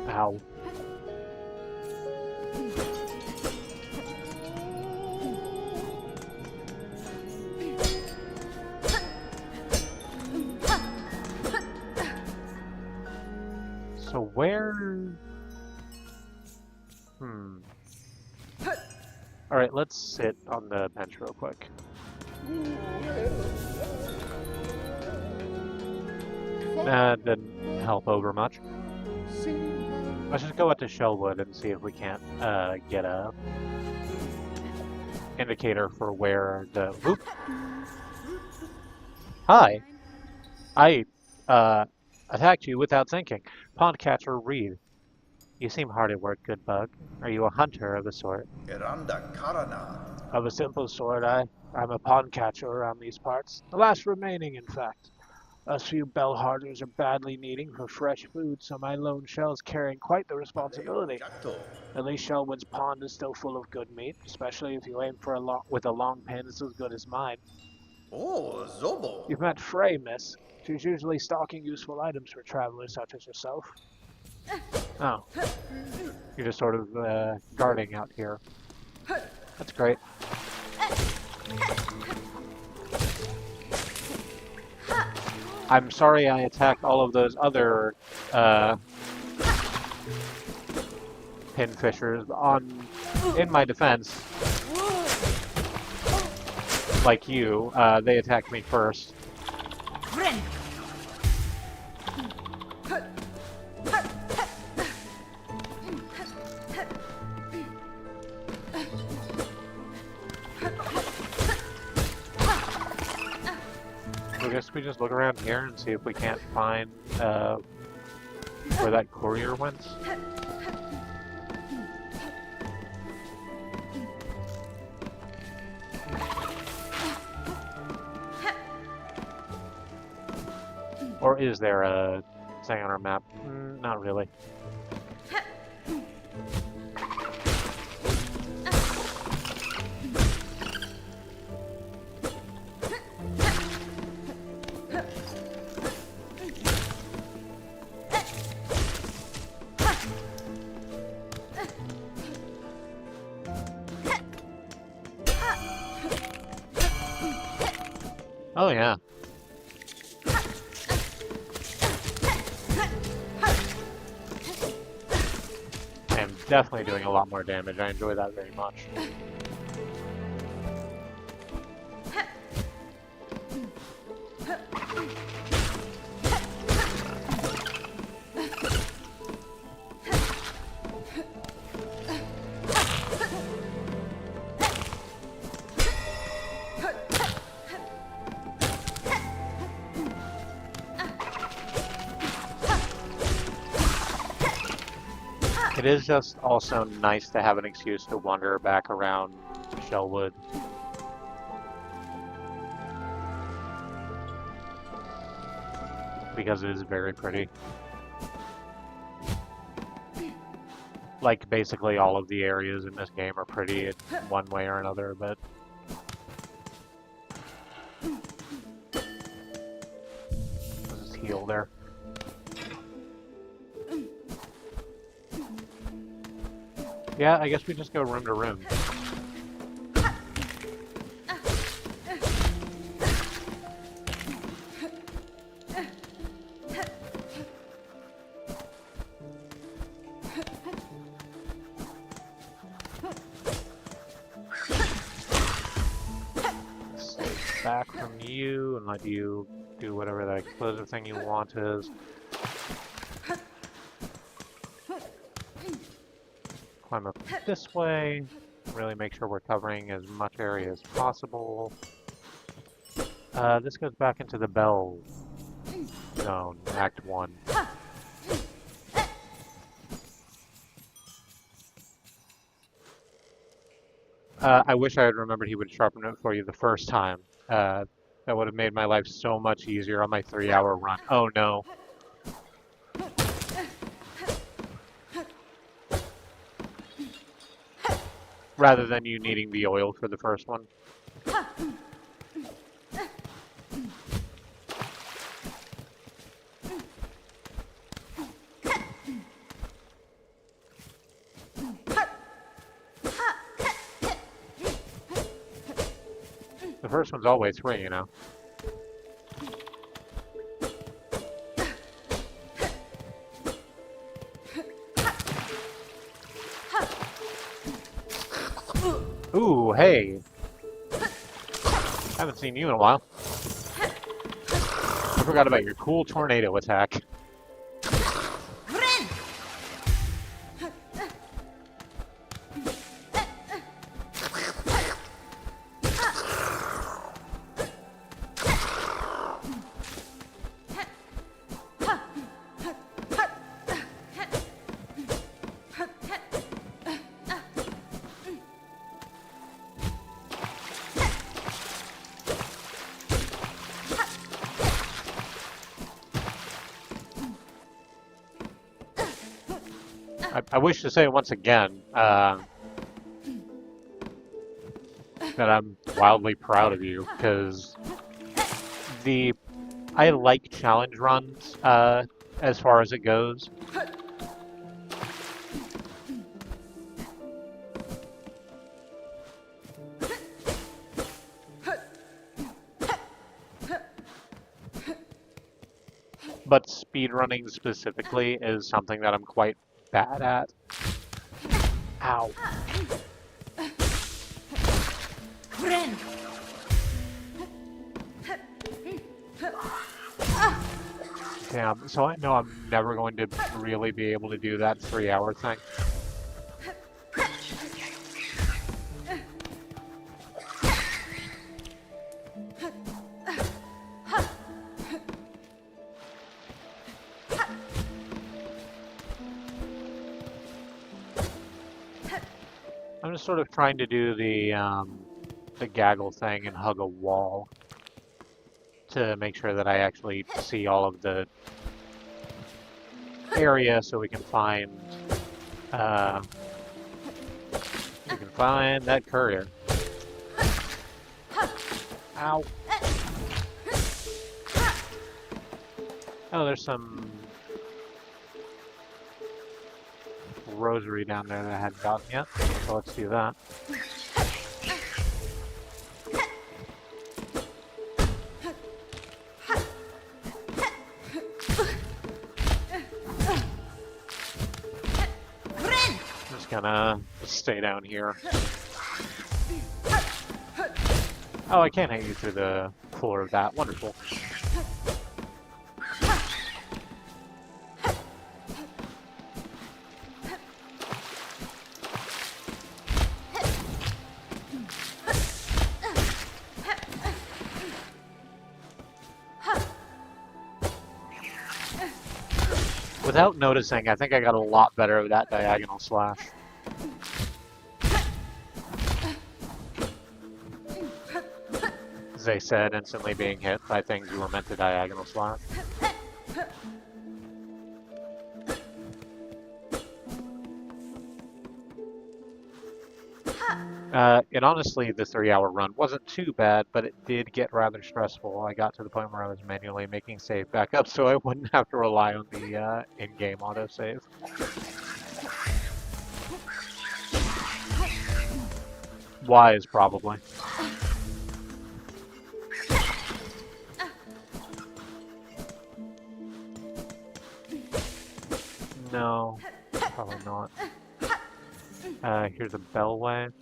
Ow. So where... Alright, let's sit on the bench real quick. That didn't help over much. Let's just go out to Shellwood and see if we can't get a indicator for where the... Oop. Hi! I attacked you without thinking. Pondcatcher Reed. You seem hard at work, good bug. Are you a hunter of a sort? Of a simple sort, I'm a pondcatcher around these parts. The last remaining, in fact. Us few bellharders are badly needing for fresh food, so my lone shell's carrying quite the responsibility. At least Shellwood's pond is still full of good meat, especially if you aim for with a long pin as good as mine. Oh, Zobo. You've met Frey, miss. She's usually stocking useful items for travelers such as yourself. Oh. You're just sort of guarding out here. That's great. I'm sorry I attacked all of those other pinfishers. In my defense, like you, they attacked me first. I guess we just look around here and see if we can't find where that courier went. Or is there a thing on our map? Not really. Oh yeah. I am definitely doing a lot more damage. I enjoy that very much. It is just also nice to have an excuse to wander back around Shellwood. Because it is very pretty. Like, basically all of the areas in this game are pretty in one way or another, but... Let's just heal there. Yeah, I guess we just go room to room. Back from you and let you do whatever that explosive thing you want is. Climb up this way. Really make sure we're covering as much area as possible. This goes back into the bell zone, Act 1. I wish I had remembered he would sharpen it for you the first time. That would have made my life so much easier on my 3-hour run. Oh no. Rather than you needing the oil for the first one. The first one's always free, you know. Ooh, hey. Haven't seen you in a while. I forgot about your cool tornado attack. I wish to say once again that I'm wildly proud of you, because I like challenge runs as far as it goes. But speedrunning specifically is something that I'm quite bad at. Ow. Damn, so I know I'm never going to really be able to do that 3-hour thing. I'm just sort of trying to do the gaggle thing and hug a wall to make sure that I actually see all of the area, so we can find that courier. Ow. Oh, there's some rosary down there that I hadn't gotten yet, so let's do that. I'm just gonna stay down here. Oh, I can't hang you through the floor of that. Wonderful. Without noticing, I think I got a lot better of that diagonal slash. As they said, instantly being hit by things you were meant to diagonal slash. And honestly, the 3-hour run wasn't too bad, but it did get rather stressful. I got to the point where I was manually making save backups so I wouldn't have to rely on the in-game autosave. Wise, probably. No, probably not. Here's a bellway.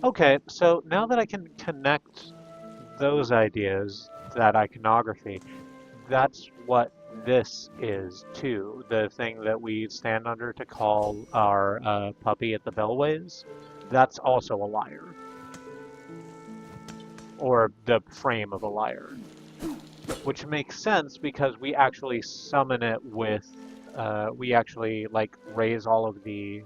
Okay, so now that I can connect those ideas, that iconography, that's what this is too. The thing that we stand under to call our puppy at the bellways, that's also a lyre. Or the frame of a lyre. Which makes sense because we actually summon it with, we actually like raise all of the,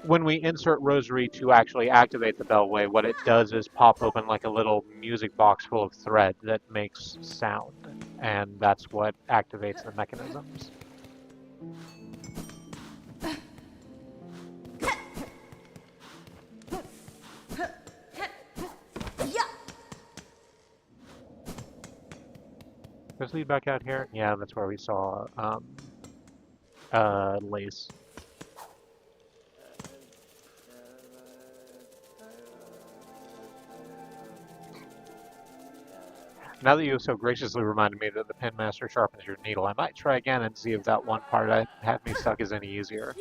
when we insert Rosary to actually activate the bellway, what it does is pop open like a little music box full of thread that makes sound, and that's what activates the mechanisms. Let's lead back out here. Yeah, that's where we saw Lace. Now that you have so graciously reminded me that the Pin Master sharpens your needle, I might try again and see if that one part I had me stuck is any easier.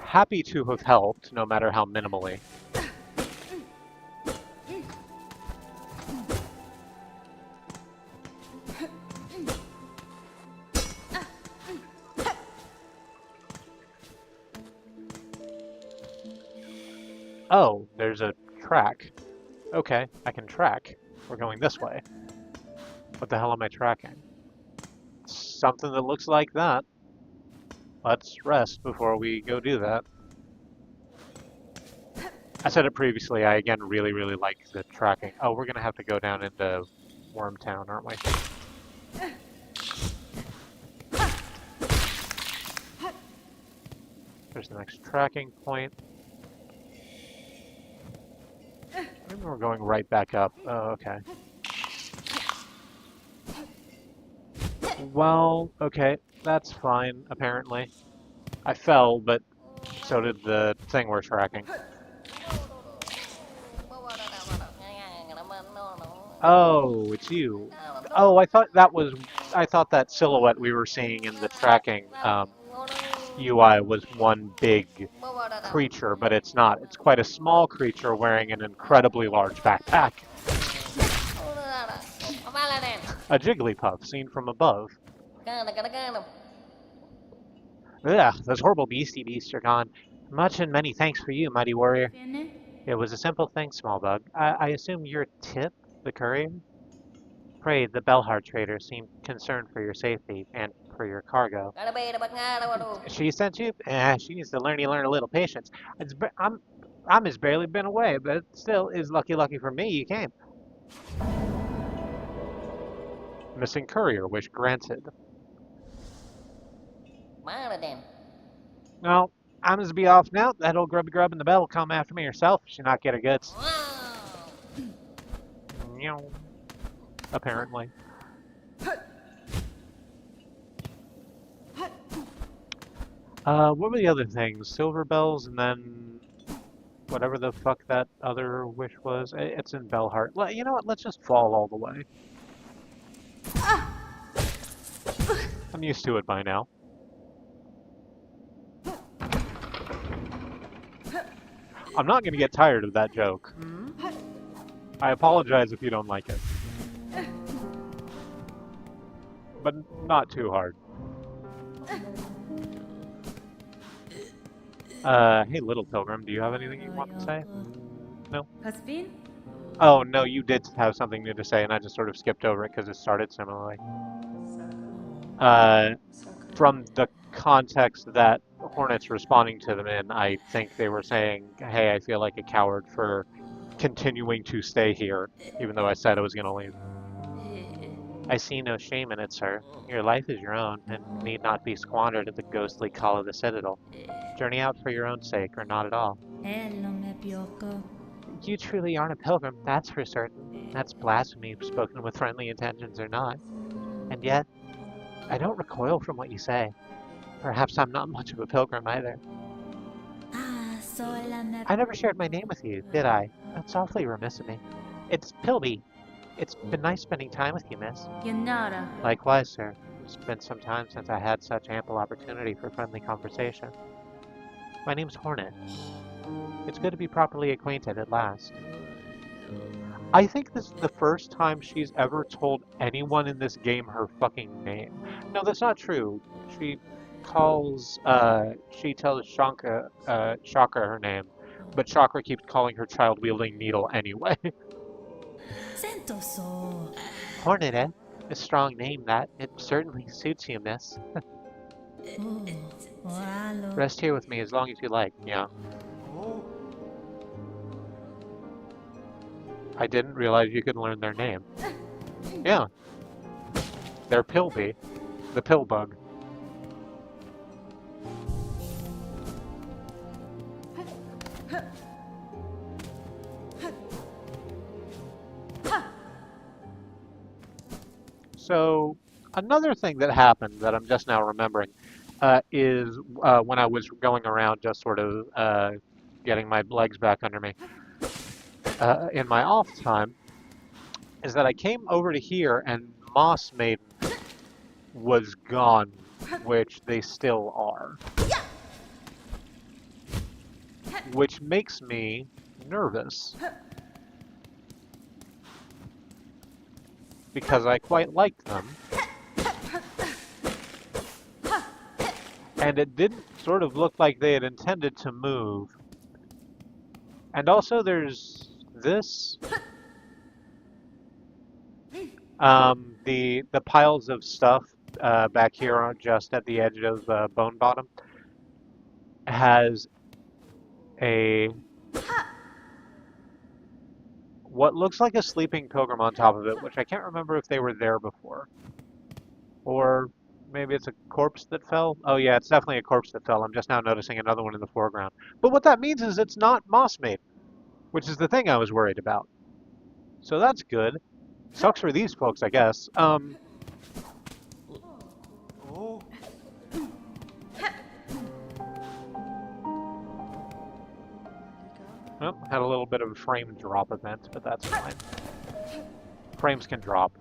Happy to have helped, no matter how minimally. Oh, there's a track. Okay, I can track. We're going this way. What the hell am I tracking? Something that looks like that. Let's rest before we go do that. I said it previously, I again really like the tracking. Oh, we're gonna have to go down into Wormtown, aren't we? There's the next tracking point. Maybe we're going right back up. Oh, okay. Well, okay, that's fine, apparently. I fell, but so did the thing we're tracking. Oh, it's you. Oh, I thought that silhouette we were seeing in the tracking UI was one big creature, but it's not. It's quite a small creature wearing an incredibly large backpack. A Jigglypuff seen from above. Ugh, those horrible beasts are gone. Much and many thanks for you, mighty warrior. It was a simple thing, small bug. I assume you're Tip, the courier? Pray, the Bellhart trader seemed concerned for your safety and for your cargo. She sent you? She needs to learn a little patience. I'm just barely been away, but still is lucky for me you came. Missing courier, wish granted. Well, I'm just be off now. That old grubby grub in the bell will come after me herself if she not get her goods. Apparently. What were the other things? Silver bells and then whatever the fuck that other wish was. It's in Bellhart. You know what? Let's just fall all the way. I'm used to it by now. I'm not going to get tired of that joke. I apologize if you don't like it. But not too hard. Hey, little pilgrim, do you have anything you want to say? No? Oh, no, you did have something new to say, and I just sort of skipped over it because it started similarly. From the context that Hornet's responding to them in, I think they were saying, hey, I feel like a coward for continuing to stay here, even though I said I was going to leave. I see no shame in it, sir. Your life is your own, and need not be squandered at the ghostly call of the Citadel. Journey out for your own sake, or not at all. You truly aren't a pilgrim, that's for certain. That's blasphemy, spoken with friendly intentions or not. And yet, I don't recoil from what you say. Perhaps I'm not much of a pilgrim either. I never shared my name with you, did I? That's awfully remiss of me. It's Pilby. It's been nice spending time with you, miss. Likewise, sir. It's been some time since I had such ample opportunity for friendly conversation. My name's Hornet. It's good to be properly acquainted at last. I think this is the first time she's ever told anyone in this game her fucking name. No, that's not true. She she tells Shaka her name, but Shaka keeps calling her child-wielding needle anyway. Hornet, eh? A strong name, that. It certainly suits you, miss. Rest here with me as long as you like, yeah. I didn't realize you could learn their name. Yeah. They're Pilby, the pill bug. So, another thing that happened that I'm just now remembering is when I was going around just sort of getting my legs back under me in my off time, is that I came over to here and Moss Maiden was gone, which they still are. Which makes me nervous. Because I quite liked them. And it didn't sort of look like they had intended to move. And also there's this. The piles of stuff back here are just at the edge of Bone Bottom has a what looks like a sleeping pilgrim on top of it, which I can't remember if they were there before. Or maybe it's a corpse that fell. Oh yeah, it's definitely a corpse that fell. I'm just now noticing another one in the foreground. But what that means is it's not Moss Maiden, which is the thing I was worried about. So that's good. Sucks for these folks, I guess. Oh, had a little bit of a frame drop event, but that's fine. Frames can drop.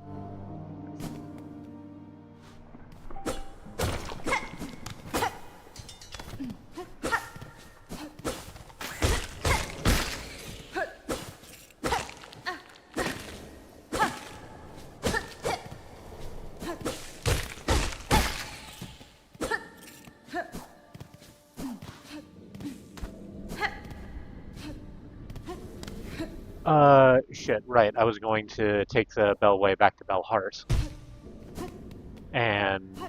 Shit, right. I was going to take the Bellway back to Hart and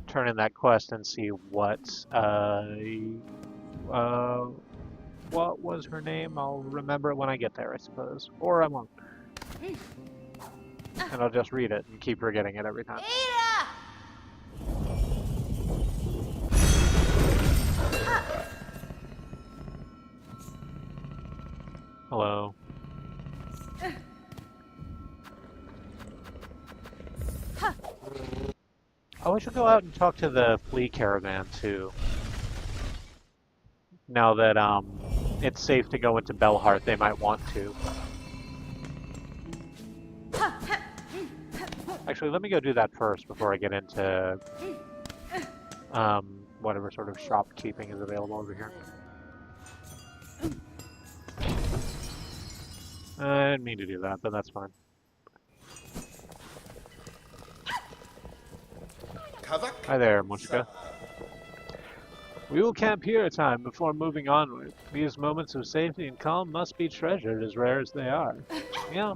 turn in that quest and see what was her name? I'll remember it when I get there, I suppose. Or I won't. And I'll just read it and keep forgetting it every time. Hello. Oh, I should go out and talk to the flea caravan too. Now that it's safe to go into Bellhart, they might want to. Actually, let me go do that first before I get into whatever sort of shopkeeping is available over here. I didn't mean to do that, but that's fine. Hi there, Munchka. We will camp here a time before moving onward. These moments of safety and calm must be treasured as rare as they are. Yeah.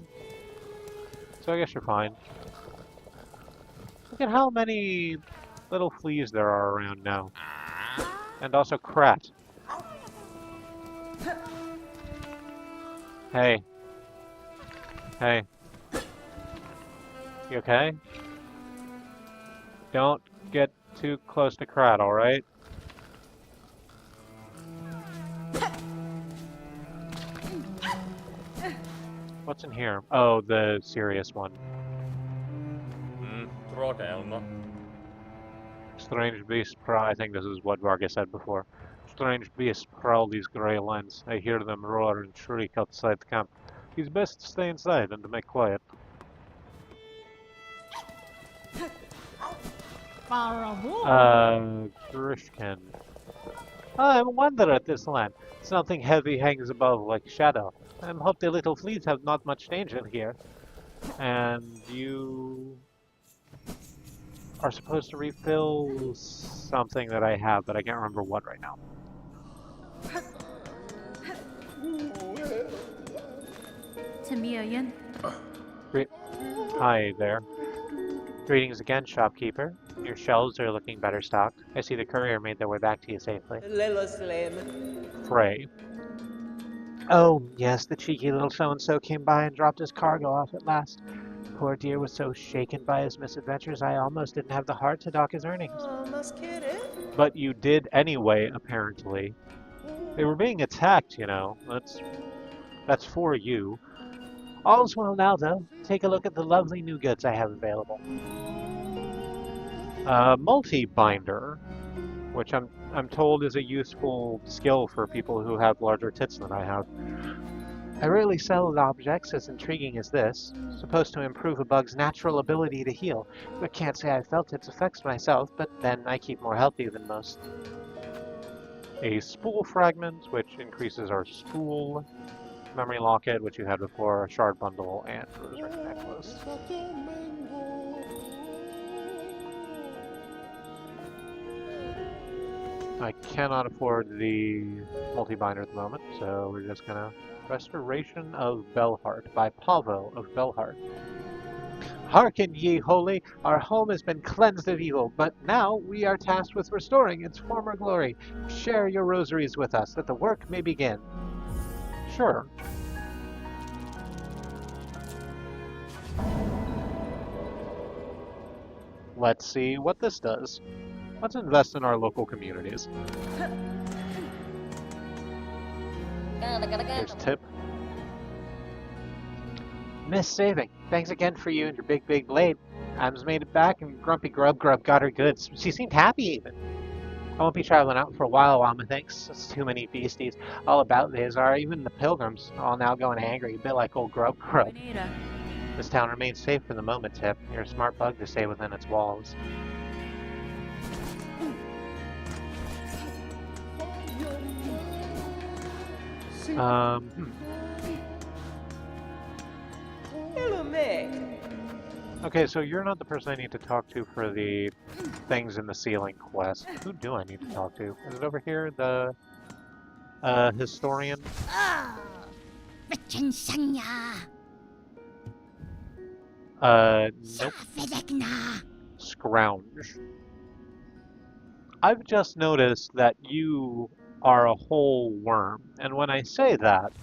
So I guess you're fine. Look at how many little fleas there are around now. And also Krat. Hey. Hey. You okay? Don't get too close to Krat, alright? What's in here? Oh, the serious one. Trokelma. Strange beasts prowl. I think this is what Vargas said before. Strange beasts prowl these grey lands. I hear them roar and shriek outside the camp. It's best to stay inside and to make quiet. Grishkin. I wonder at this land. Something heavy hangs above like shadow. I hope the little fleas have not much danger here. And you are supposed to refill something that I have, but I can't remember what right now. Hi there. Greetings again, shopkeeper. Your shelves are looking better stocked. I see the courier made their way back to you safely. Frey. Oh, yes, the cheeky little so-and-so came by and dropped his cargo off at last. Poor dear was so shaken by his misadventures, I almost didn't have the heart to dock his earnings. But you did anyway, apparently. They were being attacked, you know. That's for you. All's well now, though. Take a look at the lovely new goods I have available. Multi-binder, which I'm told is a useful skill for people who have larger tits than I have. I rarely sell objects as intriguing as this, supposed to improve a bug's natural ability to heal, but can't say I've felt its effects myself, but then I keep more healthy than most. A spool fragment, which increases our spool. Memory locket, which you had before, a shard bundle, and rosary necklace. I cannot afford the multi-binder at the moment, so we're just gonna... Restoration of Belhart by Pavo of Belhart. Hearken, ye holy, our home has been cleansed of evil, but now we are tasked with restoring its former glory. Share your rosaries with us, that the work may begin. Sure. Let's see what this does. Let's invest in our local communities. Here's a tip. Miss Saving, thanks again for you and your big blade. Ams made it back and Grumpy Grub got her goods. She seemed happy even. I won't be traveling out for a while, Wama thinks. There's too many beasties. All about these are even the pilgrims, all now going angry, a bit like old Grub. This town remains safe for the moment, Tip. You're a smart bug to stay within its walls. Okay, so you're not the person I need to talk to for the things in the ceiling quest. Who do I need to talk to? Is it over here? The historian? Nope. Scrounge. I've just noticed that you are a whole worm, and when I say that,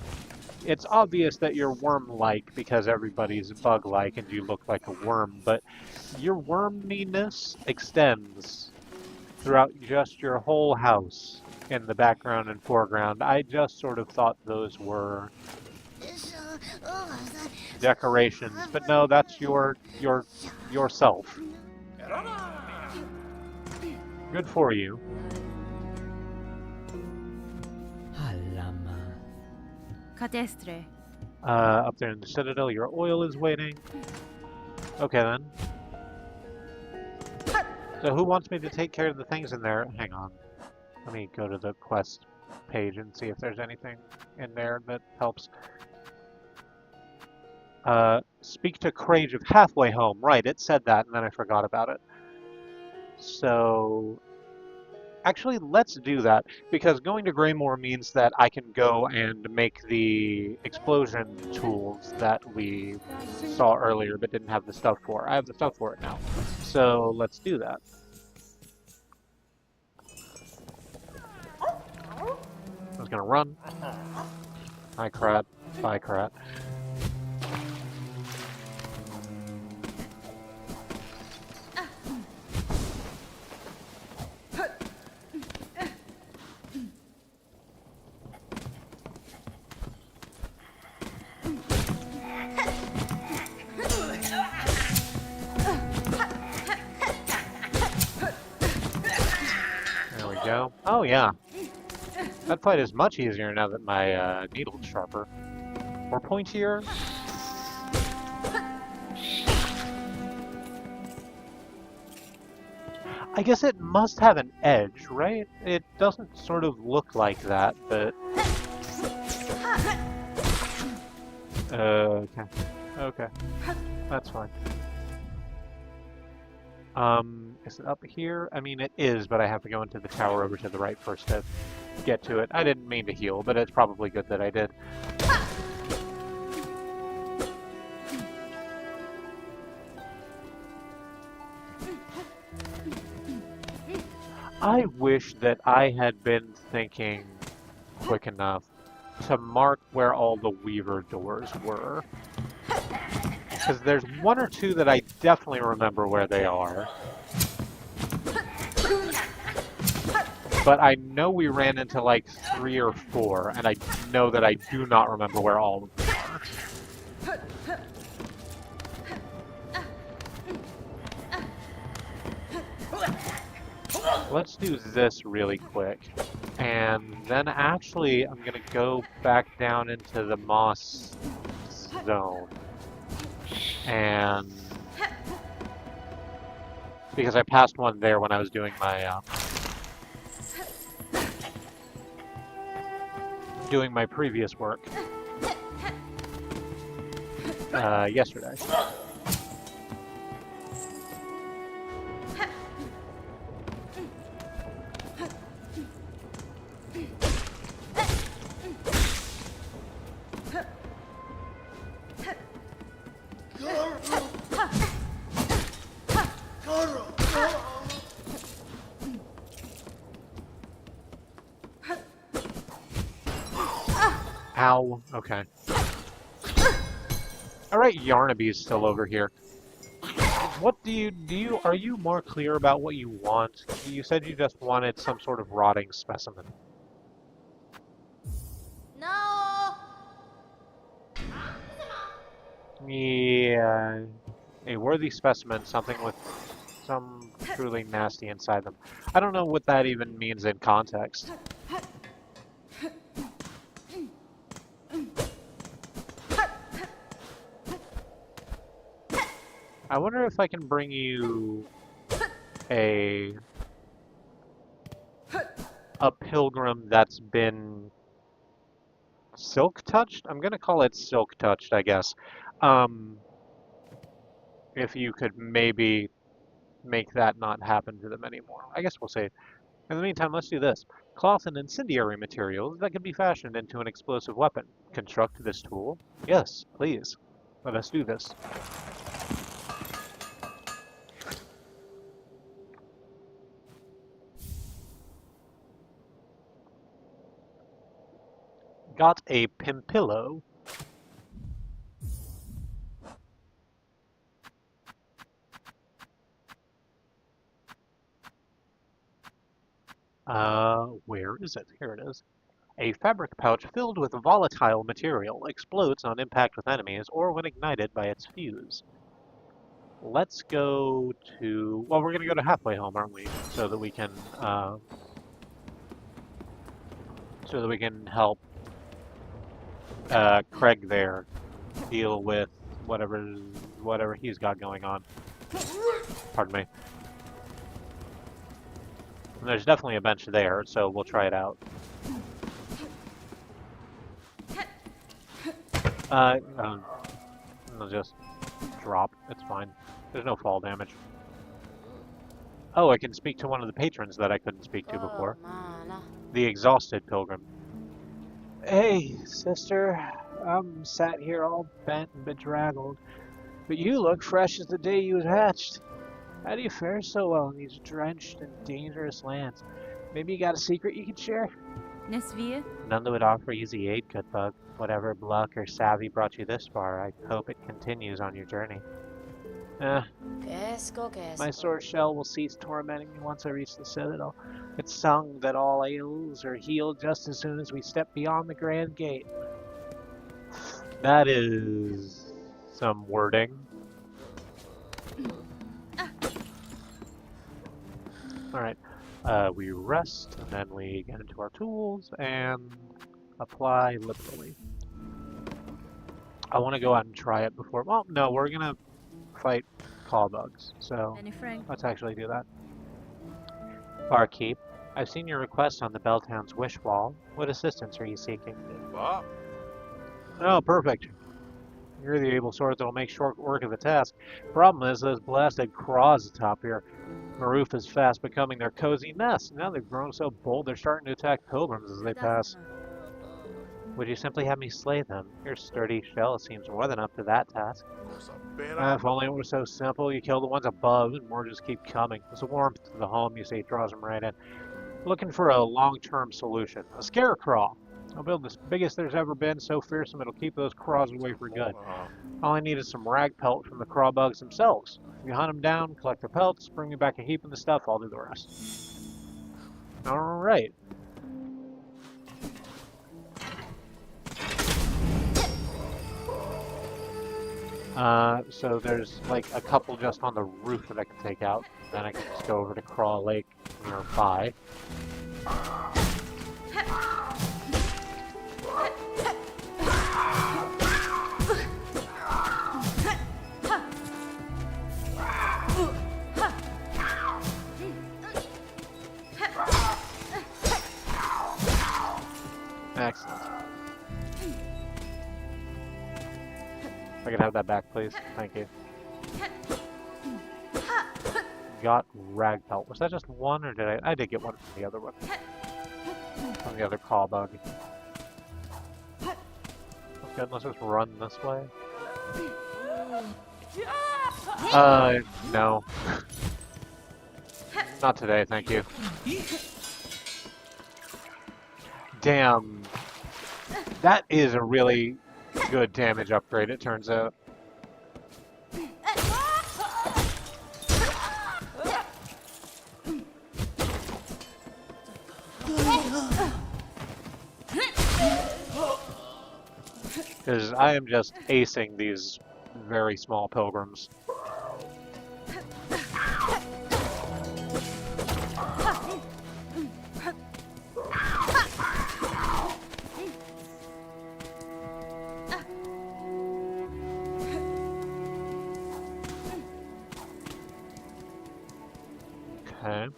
it's obvious that you're worm-like because everybody's bug-like and you look like a worm, but your worminess extends throughout just your whole house in the background and foreground. I just sort of thought those were decorations, but no, that's yourself. Good for you. Up there in the Citadel, your oil is waiting. Okay then. So who wants me to take care of the things in there? Hang on. Let me go to the quest page and see if there's anything in there that helps. Speak to Crage of Halfway Home. Right, it said that and then I forgot about it. So... Actually, let's do that, because going to Greymore means that I can go and make the explosion tools that we saw earlier but didn't have the stuff for. I have the stuff for it now. So let's do that. I was gonna run. Hi, Krat. Bye, Krat. Oh yeah, that fight is much easier now that my needle's sharper. Or pointier. I guess it must have an edge, right? It doesn't sort of look like that, but... okay. Okay. That's fine. Is it up here? I mean, it is, but I have to go into the tower over to the right first to get to it. I didn't mean to heal, but it's probably good that I did. I wish that I had been thinking quick enough to mark where all the Weaver doors were. Because there's one or two that I definitely remember where they are. But I know we ran into like 3 or 4, and I know that I do not remember where all of them are. Let's do this really quick. And then actually, I'm going to go back down into the moss zone. And... because I passed one there when I was doing my... doing my previous work. Yesterday. Ow. Okay. Alright, Yarnaby's still over here. What are you more clear about what you want? You said you just wanted some sort of rotting specimen. No. Yeah. A worthy specimen, something with some truly nasty inside them. I don't know what that even means in context. I wonder if I can bring you a pilgrim that's been silk touched? I'm gonna call it silk touched, I guess. If you could maybe make that not happen to them anymore. I guess we'll see. In the meantime, let's do this. Cloth and incendiary materials that can be fashioned into an explosive weapon. Construct this tool? Yes, please. Let us do this. Got a pimpillo. Where is it? Here it is. A fabric pouch filled with volatile material explodes on impact with enemies or when ignited by its fuse. Let's go to... well, we're going to go to halfway home, aren't we? So that we can help Craig there deal with whatever he's got going on. Pardon me. And there's definitely a bench there, so we'll try it out. I'll just drop. It's fine. There's no fall damage. Oh, I can speak to one of the patrons that I couldn't speak to before. The exhausted pilgrim. Hey, sister. I'm sat here all bent and bedraggled, but you look fresh as the day you was hatched. How do you fare so well in these drenched and dangerous lands? Maybe you got a secret you could share? Nesvia? None that would offer easy aid, good bug. Whatever luck or savvy brought you this far, I hope it continues on your journey. My sword shell will cease tormenting me once I reach the citadel. It's sung that all ails are healed just as soon as we step beyond the grand gate. That is some wording. Alright. We rest, and then we get into our tools and apply liberally. I want to go out and try it before. Well, no, we're gonna fight call bugs, so Penny Frank. let's actually do that. Barkeep, I've seen your request on the Belltown's wish wall. What assistance are you seeking? What? Oh, perfect. You're the able sort that'll make short work of the task. Problem is those blasted craws atop here. Maroof is fast becoming their cozy nest. Now they've grown so bold they're starting to attack pilgrims as they pass. Would you simply have me slay them? Your sturdy shell seems more than up to that task. If only it was so simple. You kill the ones above and more just keep coming. It's a warmth to the home, you see, draws them right in. Looking for a long-term solution. A scarecraw. I'll build the biggest there's ever been, so fearsome it'll keep those craws away for good. All I need is some rag pelt from the craw bugs themselves. If you hunt them down, collect their pelts, bring me back a heap of the stuff, I'll do the rest. Alright. So there's like a couple just on the roof that I can take out. Then I can just go over to Craw Lake nearby. Excellent. If I could have that back, please. Thank you. Got rag pelt. Was that just one, or did I did get one from the other one. From the other call bug. Okay, let's just run this way. No. Not today, thank you. Damn. That is a really good damage upgrade, it turns out. Because I am just acing these very small pilgrims. Okay.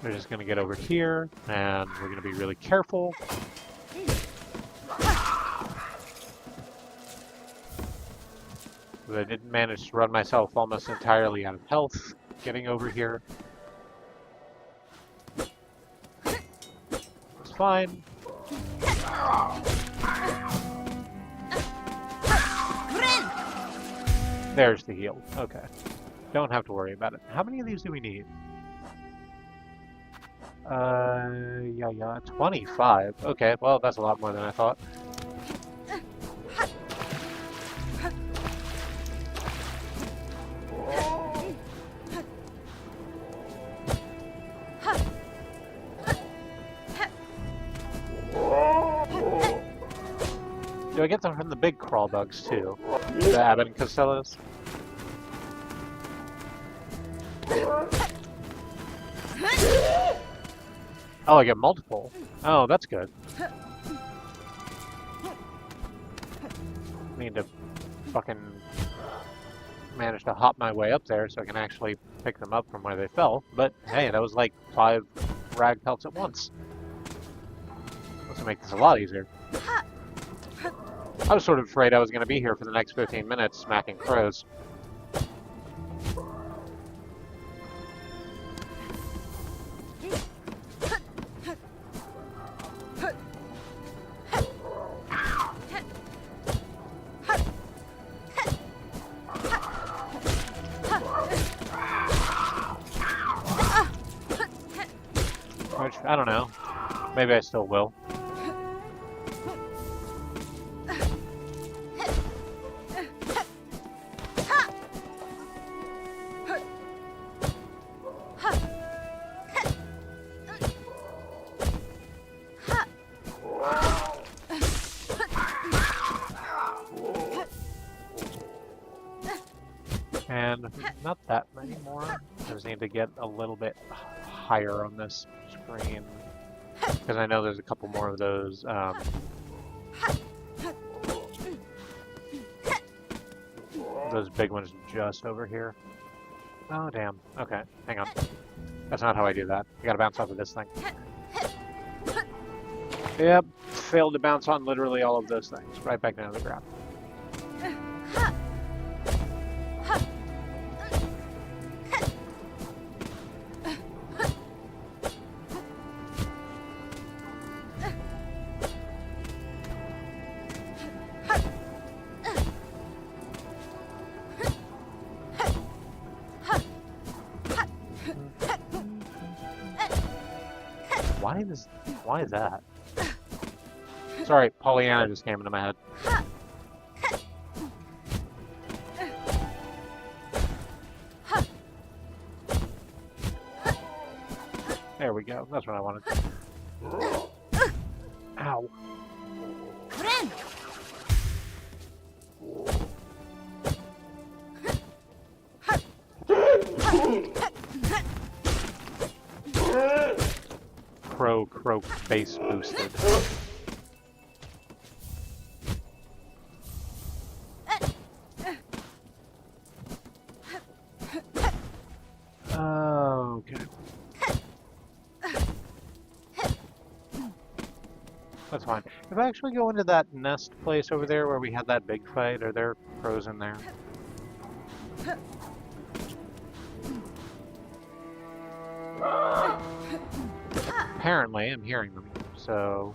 We're just gonna get over here, and we're gonna be really careful. I didn't manage to run myself almost entirely out of health getting over here. It's fine. There's the heal. Okay. Don't have to worry about it. How many of these do we need? Yeah, 25. Okay, well, that's a lot more than I thought. Do I get them from the big crawl bugs too? The Abbott and Costellos? Oh, I get multiple. Oh, that's good. Need to fucking manage to hop my way up there so I can actually pick them up from where they fell. But hey, that was like 5 rag pelts at once. This will make this a lot easier. I was sort of afraid I was going to be here for the next 15 minutes smacking crows. Which, I don't know. Maybe I still will. And Not that many more. I just need to get a little bit higher on this screen. Because I know there's a couple more of those. Those big ones just over here. Oh, damn. Okay, hang on. That's not how I do that. You gotta bounce off of this thing. Yep, failed to bounce on literally all of those things. Right back down to the ground. Why is that? Sorry, Pollyanna just came into my head. There we go. That's what I wanted. Ow. Croak, base boosted. Okay. That's fine. If I actually go into that nest place over there where we had that big fight, are there crows in there? Apparently, I'm hearing them, so...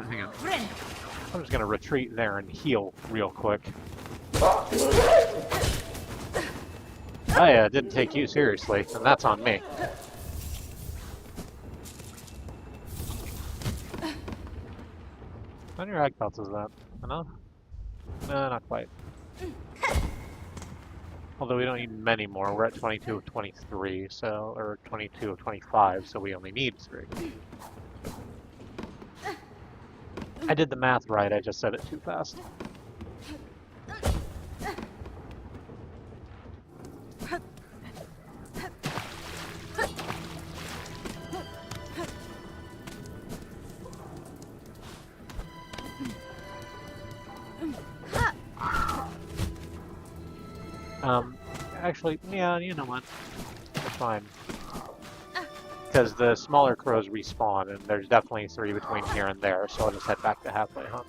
hang on. I'm just gonna retreat there and heal real quick. I didn't take you seriously, and that's on me. How many rag pelts is that? Enough? No, not quite. Although we don't need many more. We're at 22 of 23, so, or 22 of 25, so we only need 3. I did the math right, I just said it too fast. Actually, yeah, you know what? It's fine. Because the smaller crows respawn, and there's definitely 3 between here and there, so I'll just head back to halfway home.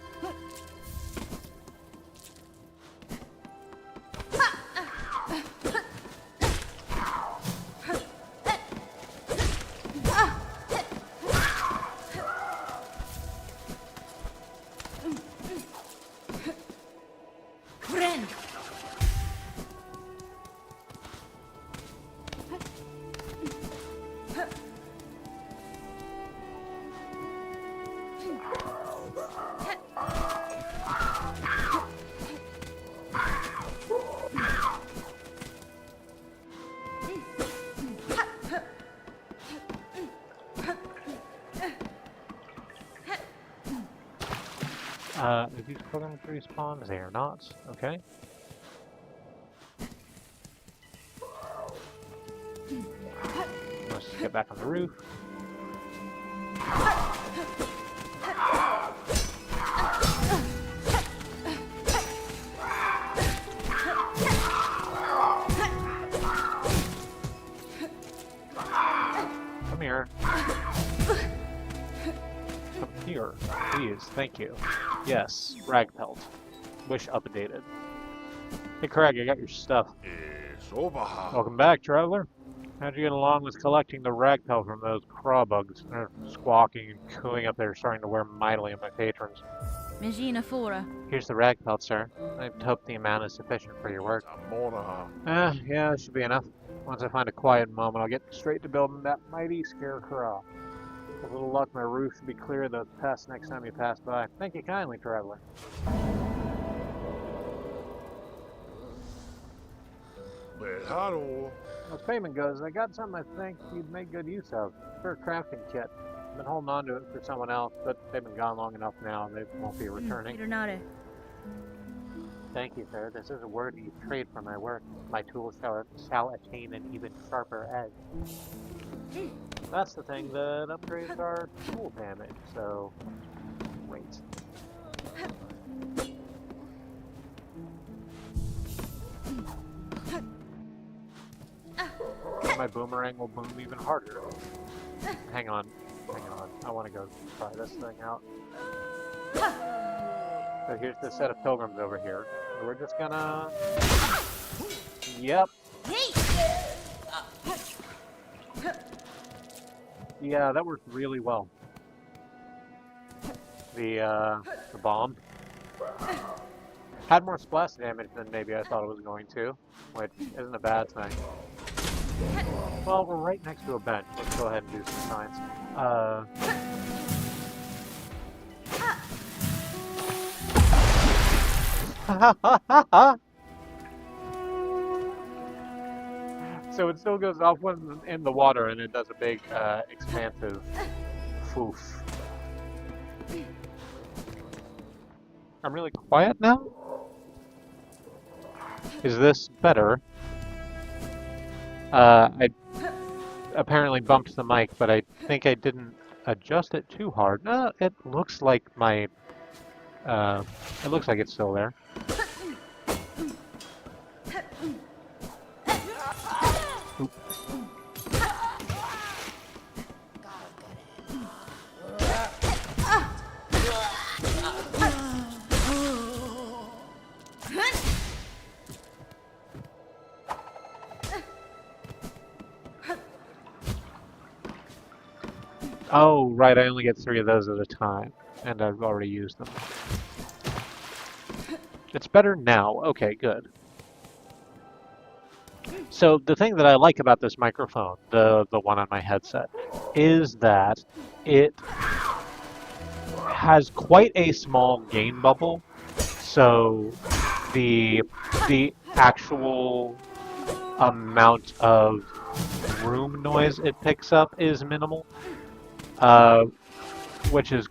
Are these programs respawn? They are not. Okay. Let's just get back on the roof. Come here. Come here, please. Thank you. Yes, rag pelt. Wish updated. Hey Craig, I got your stuff. Welcome back, traveler. How'd you get along with collecting the rag pelt from those craw bugs? They're squawking and cooing up there, starting to wear mightily on my patrons. Magina Fora. Here's the rag pelt, sir. I hope the amount is sufficient for your work. Yeah, it should be enough. Once I find a quiet moment, I'll get straight to building that mighty scarecrow. With a little luck, my roof should be clear of those pests next time you pass by. Thank you kindly, traveler. Belharo. As payment goes, I got something I think you'd make good use of. For a crafting kit. I've been holding on to it for someone else, but they've been gone long enough now, they won't be returning. Ironare. Thank you, sir. This is a worthy trade for my work. My tools shall attain an even sharper edge. That's the thing that upgrades our tool damage, so great. My boomerang will boom even harder. Hang on. I want to go try this thing out. So here's the set of pilgrims over here. We're just gonna... Yep. Yeah, that worked really well. The bomb had more splash damage than maybe I thought it was going to, which isn't a bad thing. Well, we're right next to a bench. Let's go ahead and do some science. So it still goes off when in the water, and it does a big, expansive foof. I'm really quiet now? Is this better? I apparently bumped the mic, but I think I didn't adjust it too hard. No, it looks like my, it looks like it's still there. Oop. Oh, right, I only get 3 of those at a time, and I've already used them. It's better now. Okay, good. So the thing that I like about this microphone, the one on my headset, is that it has quite a small gain bubble. So the actual amount of room noise it picks up is minimal, which is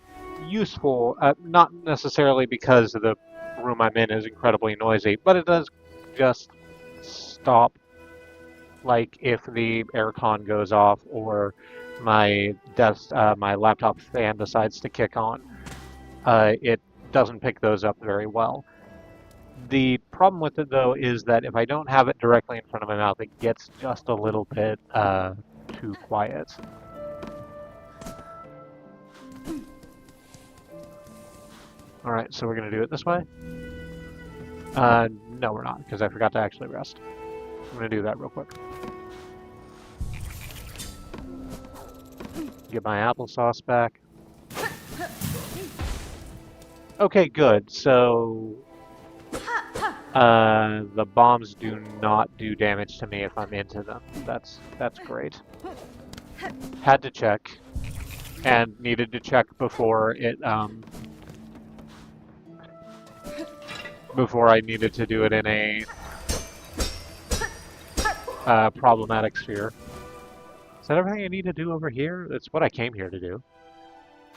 useful, not necessarily because the room I'm in is incredibly noisy, but it does just stop, like if the aircon goes off or my my laptop fan decides to kick on. It doesn't pick those up very well. The problem with it, though, is that if I don't have it directly in front of my mouth, it gets just a little bit too quiet. Alright, so we're going to do it this way? No, we're not, because I forgot to actually rest. I'm going to do that real quick. Get my applesauce back. Okay, good. So the bombs do not do damage to me if I'm into them. That's great. Had to check, and needed to check before it before I needed to do it in a problematic sphere. Is that everything I need to do over here? That's what I came here to do.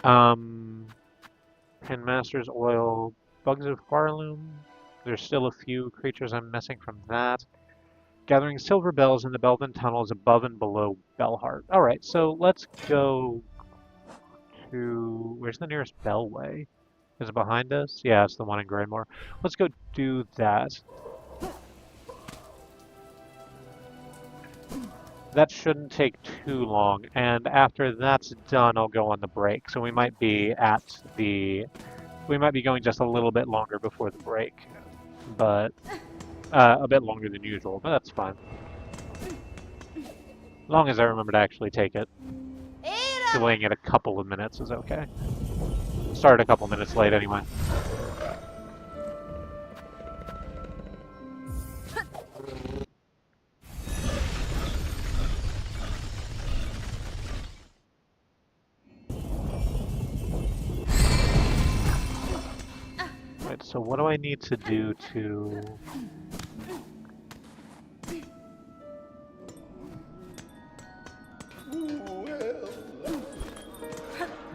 Pinmaster's oil, bugs of Farloom. There's still a few creatures I'm missing from that. Gathering silver bells in the Belvin tunnels above and below Hart. Alright, so let's go to... Where's the nearest bellway? Is it behind us? Yeah, it's the one in Greymoor. Let's go do that. That shouldn't take too long, and after that's done, I'll go on the break. So we might be at the... We might be going just a little bit longer before the break, but a bit longer than usual, but that's fine. As long as I remember to actually take it. Delaying it a couple of minutes is okay. Started a couple minutes late anyway. So what do I need to do to...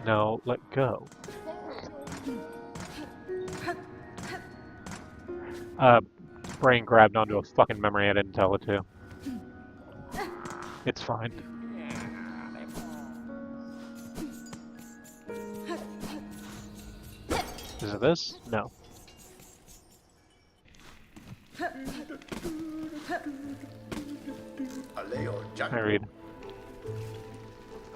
No, let go. Brain grabbed onto a fucking memory I didn't tell it to. It's fine. Is it this? No. I read.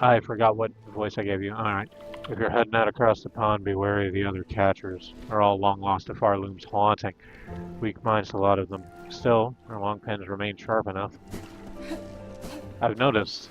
I forgot what voice I gave you. Alright. If you're heading out across the pond, be wary of the other catchers. They're all long lost to Farloom's haunting. Weak minds, a lot of them. Still, their long pins remain sharp enough. I've noticed.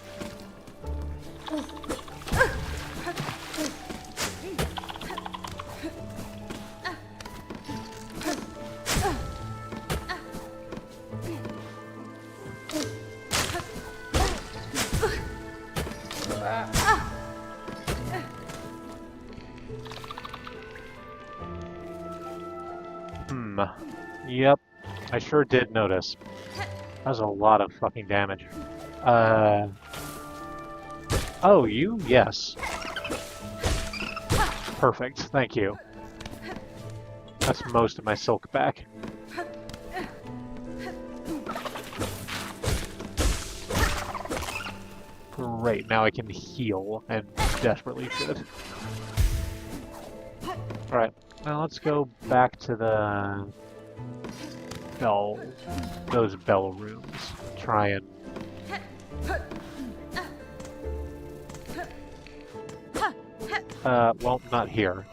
Yep, I sure did notice. That was a lot of fucking damage. Oh, you? Yes. Perfect, thank you. That's most of my silk back. Great, now I can heal, and desperately should. Alright, now let's go back to the those bell rooms. Try and... well, not here.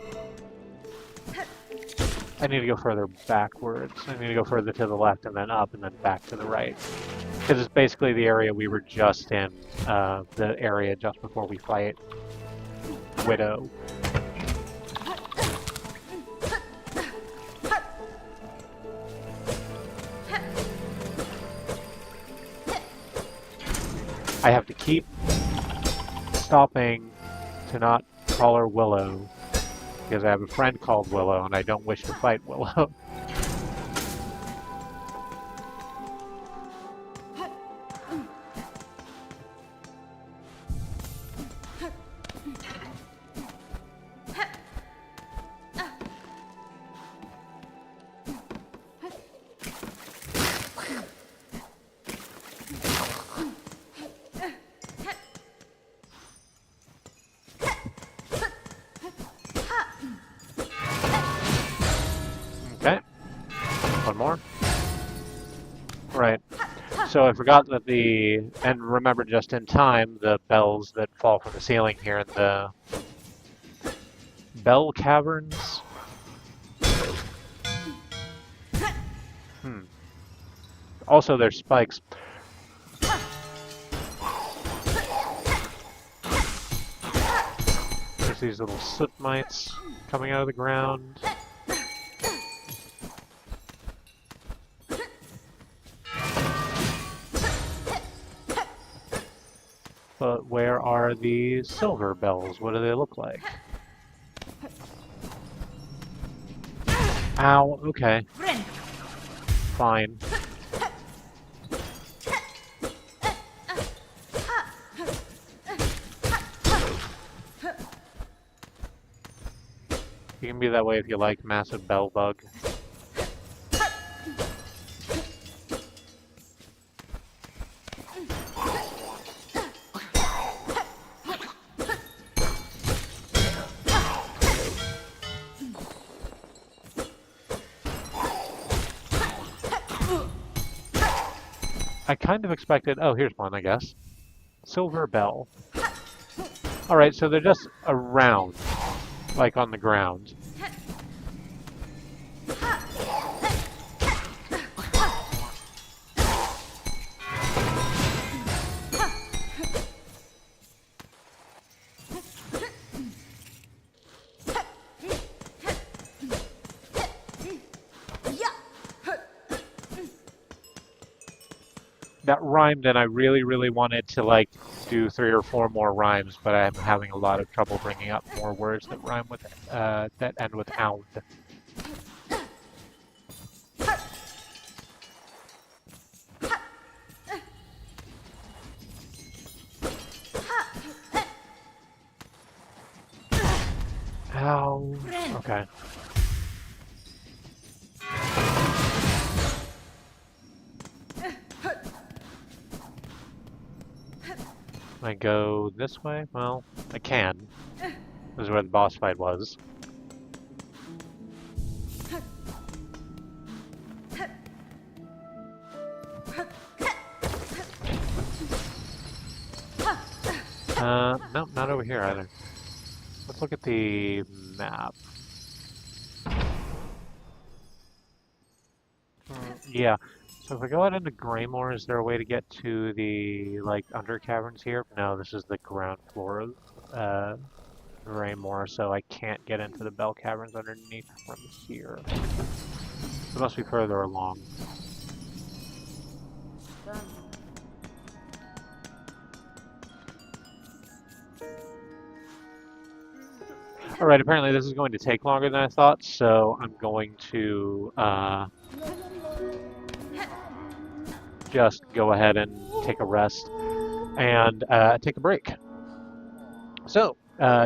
I need to go further backwards. I need to go further to the left and then up and then back to the right. Because it's basically the area we were just in, the area just before we fight Widow. I have to keep stopping to not call her Willow, because I have a friend called Willow and I don't wish to fight Willow. Okay, one more. Right, so I forgot that and remember just in time, the bells that fall from the ceiling here in the bell caverns. Also, there's spikes. There's these little soot mites coming out of the ground. But where are the silver bells? What do they look like? Ow, okay. Fine. You can be that way if you like, massive bell bug. I kind of expected... Oh, here's one, I guess. Silver bell. Alright, so they're just around, like on the ground. That rhymed, and I really, really wanted to, like, do 3 or 4 more rhymes, but I'm having a lot of trouble bringing up more words that rhyme with, that end with ound. Okay. I go this way? Well, I can. This is where the boss fight was. No, not over here either. Let's look at the map. Yeah. So if we go out into Greymore, is there a way to get to the, like, under caverns here? No, this is the ground floor of, Greymore, so I can't get into the Bell Caverns underneath from here. It must be further along. Alright, apparently this is going to take longer than I thought, so I'm going to, just go ahead and take a rest and take a break. So,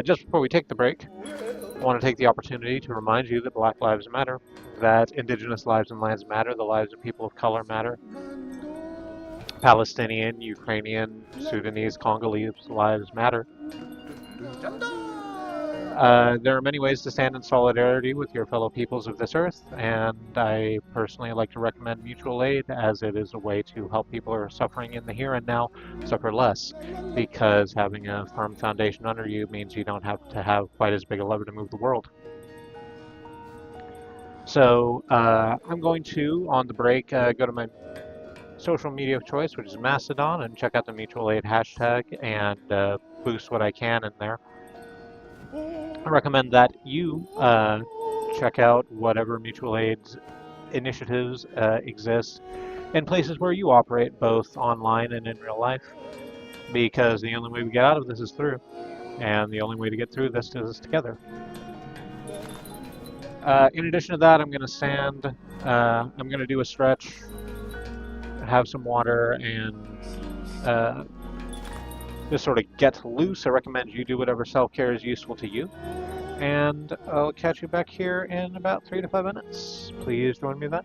just before we take the break, I want to take the opportunity to remind you that Black Lives Matter, that Indigenous lives and lands matter, the lives of people of color matter, Palestinian, Ukrainian, Sudanese, Congolese lives matter. There are many ways to stand in solidarity with your fellow peoples of this earth, and I personally like to recommend mutual aid as it is a way to help people who are suffering in the here and now suffer less, because having a firm foundation under you means you don't have to have quite as big a lever to move the world. So I'm going to, on the break, go to my social media of choice, which is Mastodon, and check out the mutual aid hashtag and boost what I can in there. I recommend that you check out whatever mutual aid initiatives exist in places where you operate, both online and in real life, because the only way we get out of this is through, and the only way to get through this is together. In addition to that, I'm going to stand, I'm going to do a stretch, have some water, and just sort of get loose. I recommend you do whatever self-care is useful to you. And I'll catch you back here in about 3 to 5 minutes. Please join me then.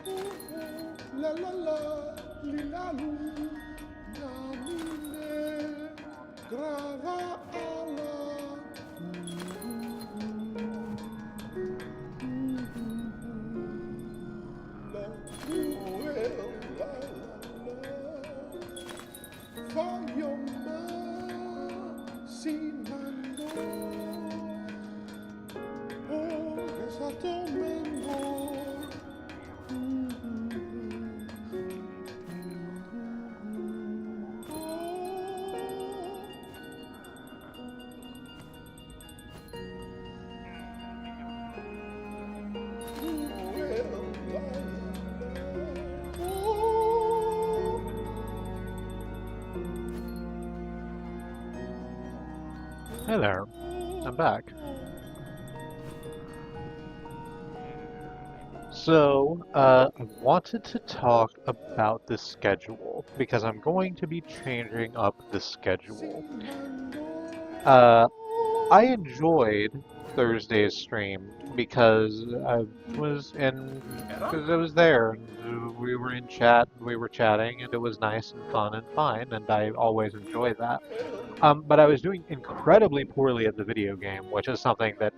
La la la, li la lu, namine, grava ala. La cruel, la la la. Fayoma, sinando. Oh, desatomendo. Hey there, I'm back. So, I wanted to talk about the schedule because I'm going to be changing up the schedule. Uh, I enjoyed Thursday's stream because because I was there and we were in chat and we were chatting and it was nice and fun and fine and I always enjoy that. But I was doing incredibly poorly at the video game, which is something that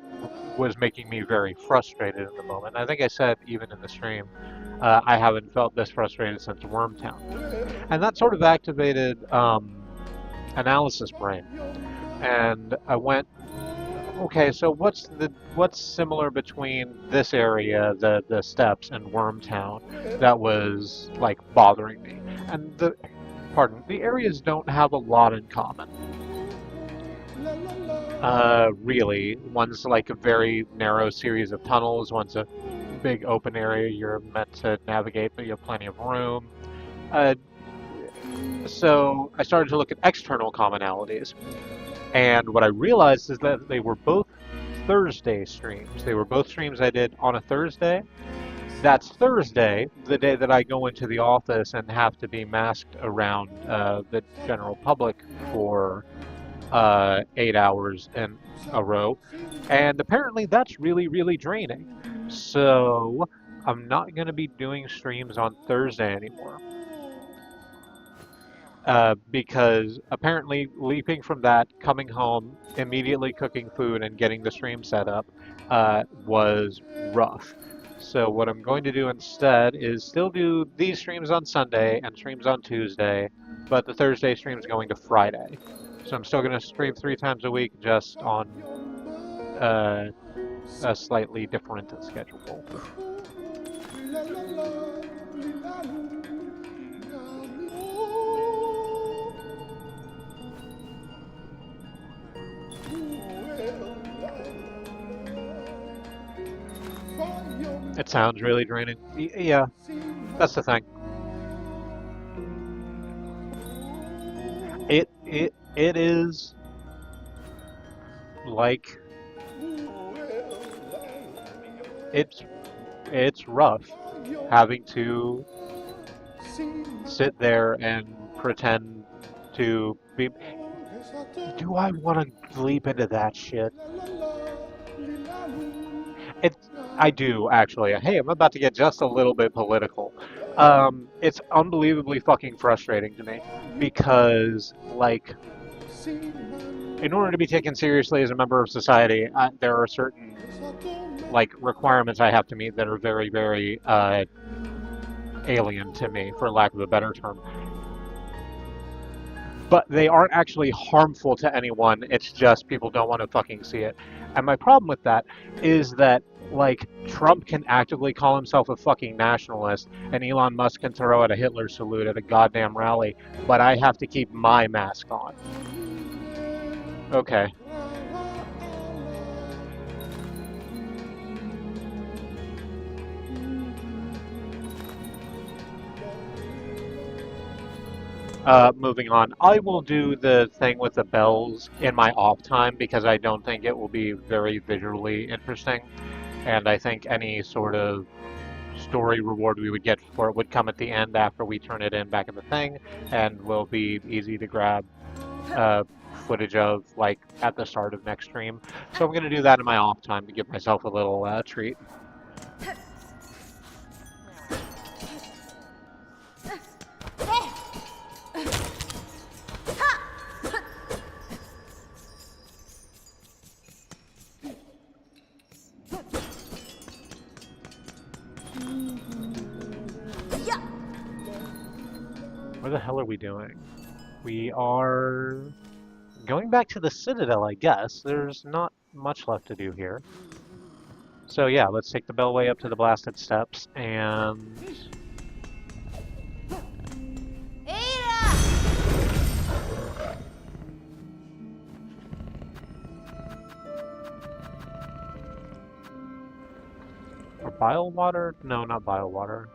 was making me very frustrated in the moment. I think I said even in the stream, I haven't felt this frustrated since Wormtown. And that sort of activated analysis brain. And I went, okay, so what's similar between this area, the steps, and Wormtown that was like bothering me? And the areas don't have a lot in common. Really. One's like a very narrow series of tunnels, one's a big open area you're meant to navigate, but you have plenty of room. So I started to look at external commonalities, and what I realized is that they were both Thursday streams. They were both streams I did on a Thursday. That's Thursday, the day that I go into the office and have to be masked around the general public for 8 hours in a row, and apparently that's really, really draining. So I'm not going to be doing streams on Thursday anymore. Because apparently leaping from that, coming home, immediately cooking food and getting the stream set up was rough. So what I'm going to do instead is still do these streams on Sunday and streams on Tuesday, but the Thursday stream is going to Friday. So I'm still going to stream 3 times a week, just on a slightly different schedule. It sounds really draining. Yeah, that's the thing. It is like it's rough having to sit there and pretend to be. Do I want to leap into that shit? I do, actually. Hey, I'm about to get just a little bit political. It's unbelievably fucking frustrating to me because, like, in order to be taken seriously as a member of society, there are certain, like, requirements I have to meet that are very, very alien to me, for lack of a better term. But they aren't actually harmful to anyone, it's just people don't want to fucking see it. And my problem with that is that, like, Trump can actively call himself a fucking nationalist, and Elon Musk can throw out a Hitler salute at a goddamn rally, but I have to keep my mask on. Okay. Moving on. I will do the thing with the bells in my off time because I don't think it will be very visually interesting. And I think any sort of story reward we would get for it would come at the end after we turn it in back in the thing and will be easy to grab footage of, like, at the start of next stream. So I'm going to do that in my off time to give myself a little treat. Where the hell are we doing? We are going back to the Citadel, I guess. There's not much left to do here. So yeah, let's take the bellway up to the blasted steps and... Or bile water? No, not bile water.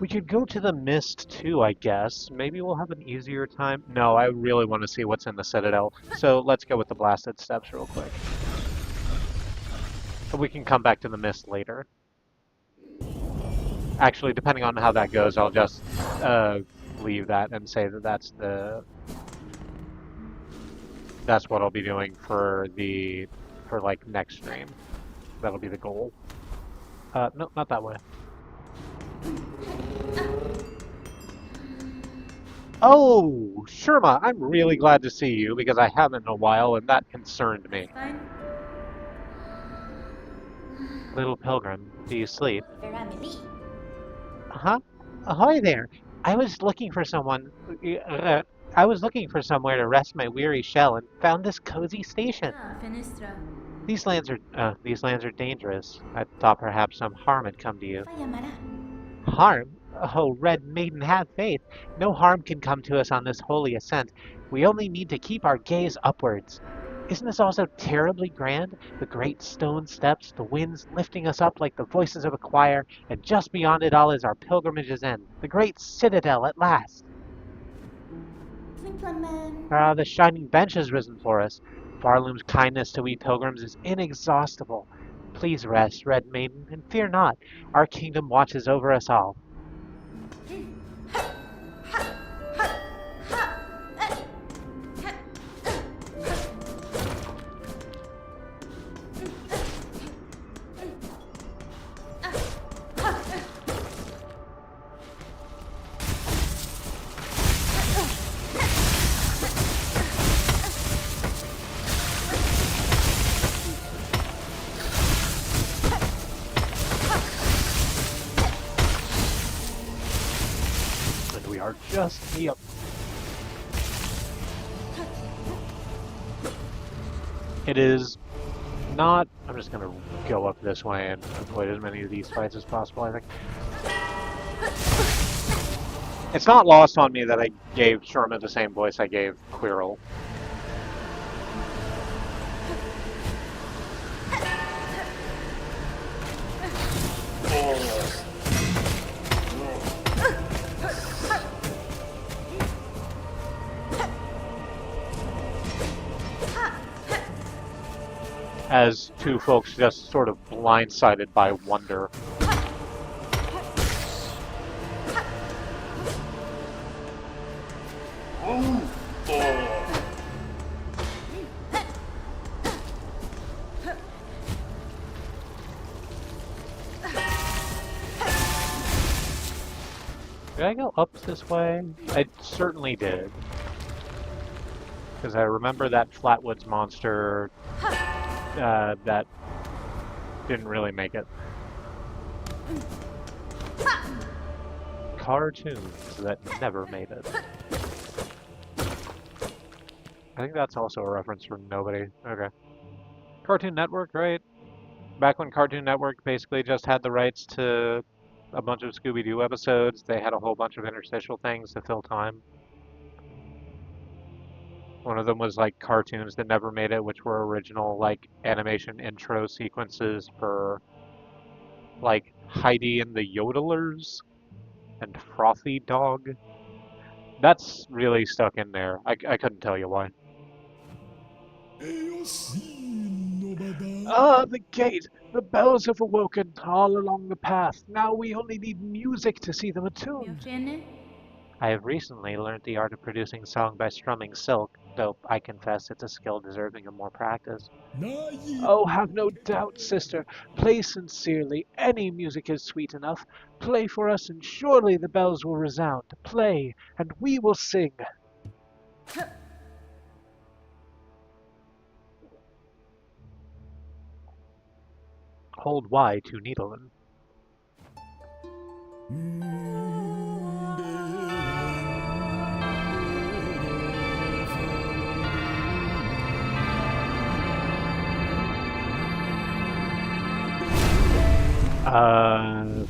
We could go to the mist too, I guess. Maybe we'll have an easier time. No, I really want to see what's in the Citadel. So let's go with the blasted steps real quick. But we can come back to the mist later. Actually, depending on how that goes, I'll just leave that and say that that's what I'll be doing for like next stream. That'll be the goal. No, not that way. Oh, Sherma, I'm really glad to see you because I haven't in a while and that concerned me. Fine. Little pilgrim, do you sleep? Huh? Ahoy there! I was looking for someone. I was looking for somewhere to rest my weary shell and found this cozy station. Ah, Fenestra. These lands are dangerous. I thought perhaps some harm had come to you. Harm? Oh, Red Maiden, have faith. No harm can come to us on this holy ascent. We only need to keep our gaze upwards. Isn't this also terribly grand? The great stone steps, the winds lifting us up like the voices of a choir, and just beyond it all is our pilgrimage's end, the great citadel at last. Ah, the shining bench has risen for us. Farloom's kindness to we pilgrims is inexhaustible. Please rest, Red Maiden, and fear not. Our kingdom watches over us all. Are just me up. It is not. I'm just gonna go up this way and avoid as many of these fights as possible, I think. It's not lost on me that I gave Sherma the same voice I gave Quirrell. As two folks just sort of blindsided by wonder. Did I go up this way? I certainly did. Because I remember that Flatwoods monster that didn't really make it. Cartoons that never made it. I think that's also a reference from Nobody. Okay. Cartoon Network, right? Back when Cartoon Network basically just had the rights to a bunch of Scooby-Doo episodes, they had a whole bunch of interstitial things to fill time. One of them was like cartoons that never made it, which were original like animation intro sequences for like Heidi and the Yodelers and Frothy Dog. That's really stuck in there. I couldn't tell you why. Ah, the gate! The bells have awoken all along the path. Now we only need music to see them attuned. Miocene? I have recently learned the art of producing song by strumming silk, though I confess it's a skill deserving of more practice. Oh, have no doubt, sister. Play sincerely. Any music is sweet enough. Play for us, and surely the bells will resound. Play, and we will sing. Hold Y to needle them.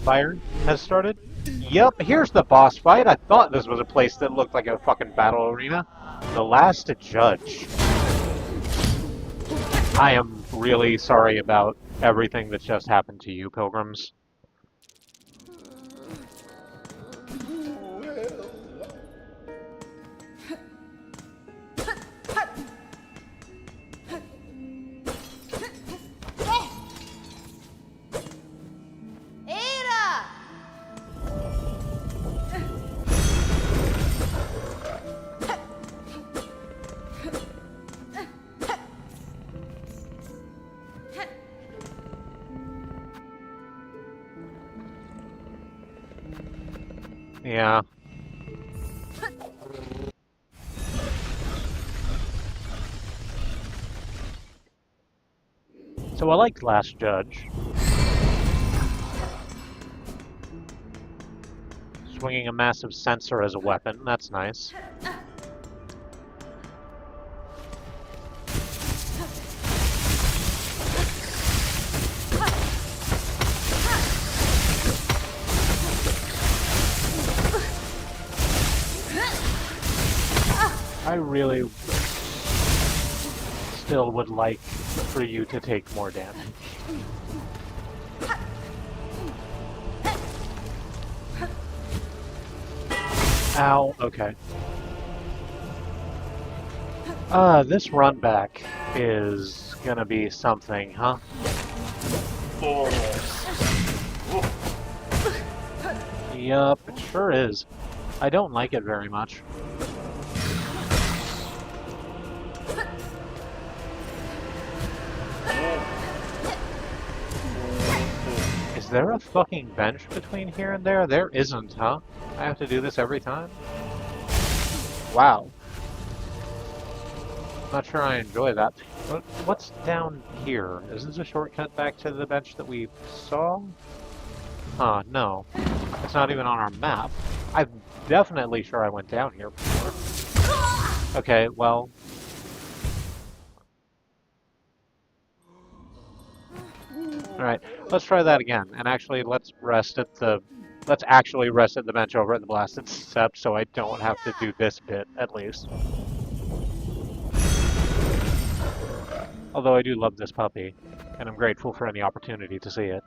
Fire has started? Yep, here's the boss fight. I thought this was a place that looked like a fucking battle arena. The Last Judge. I am really sorry about everything that's just happened to you, pilgrims. Ada! Yeah. So I liked Last Judge. Swinging a massive sensor as a weapon, that's nice. I really still would like for you to take more damage. Ow, okay. This run back is gonna be something, huh? Yup, it sure is. I don't like it very much. Is there a fucking bench between here and there? There isn't, huh? I have to do this every time? Wow. Not sure I enjoy that. What's down here? Is this a shortcut back to the bench that we saw? Huh, no. It's not even on our map. I'm definitely sure I went down here before. Okay, well... Alright, let's try that again. And actually, let's actually rest at the bench over at the Blasted Sept so I don't have to do this bit, at least. Although I do love this puppy, and I'm grateful for any opportunity to see it.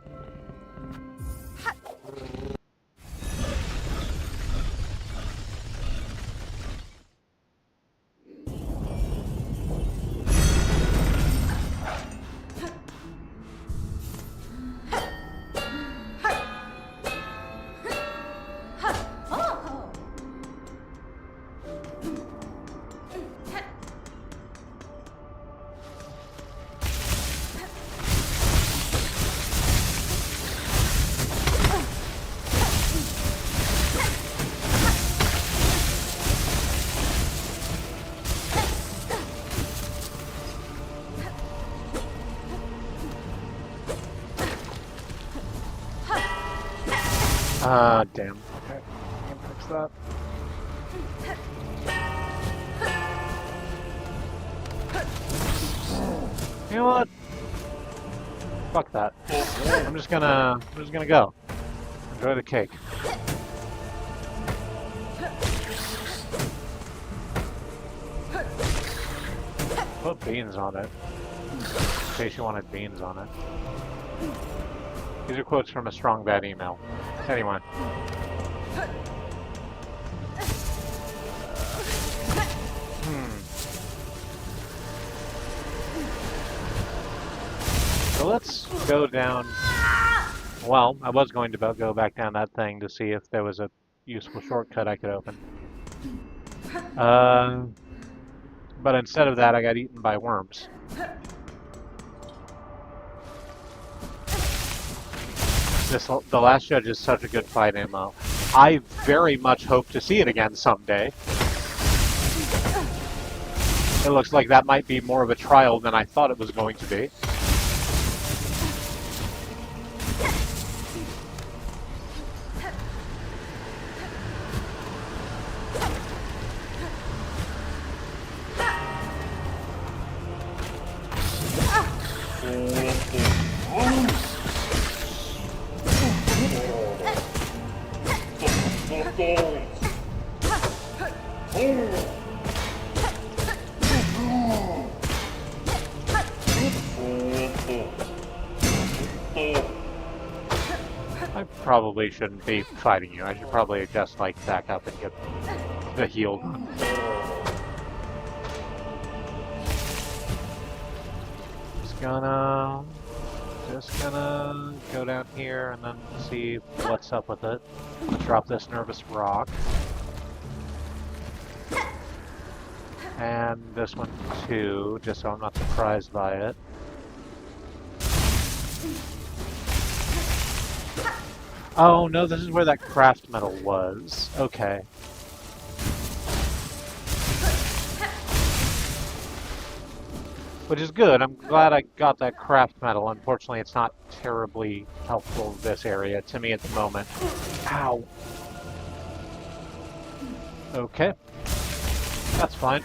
Damn. Okay, I can fix that. You know what? Fuck that. I'm just gonna go. Enjoy the cake. Put beans on it. In case you wanted beans on it. These are quotes from a strong bad email. Anyway. So let's go down... Well, I was going to go back down that thing to see if there was a useful shortcut I could open. But instead of that, I got eaten by worms. The Last Judge is such a good fight ammo. I very much hope to see it again someday. It looks like that might be more of a trial than I thought it was going to be. I probably shouldn't be fighting you. I should probably just, like, back up and get the heal done. Just gonna go down here and then see what's up with it. Drop this nervous rock. And this one too, just so I'm not surprised by it. Oh no, this is where that craft metal was. Okay. Which is good. I'm glad I got that craft metal. Unfortunately, it's not terribly helpful in this area to me at the moment. Ow. Okay. That's fine.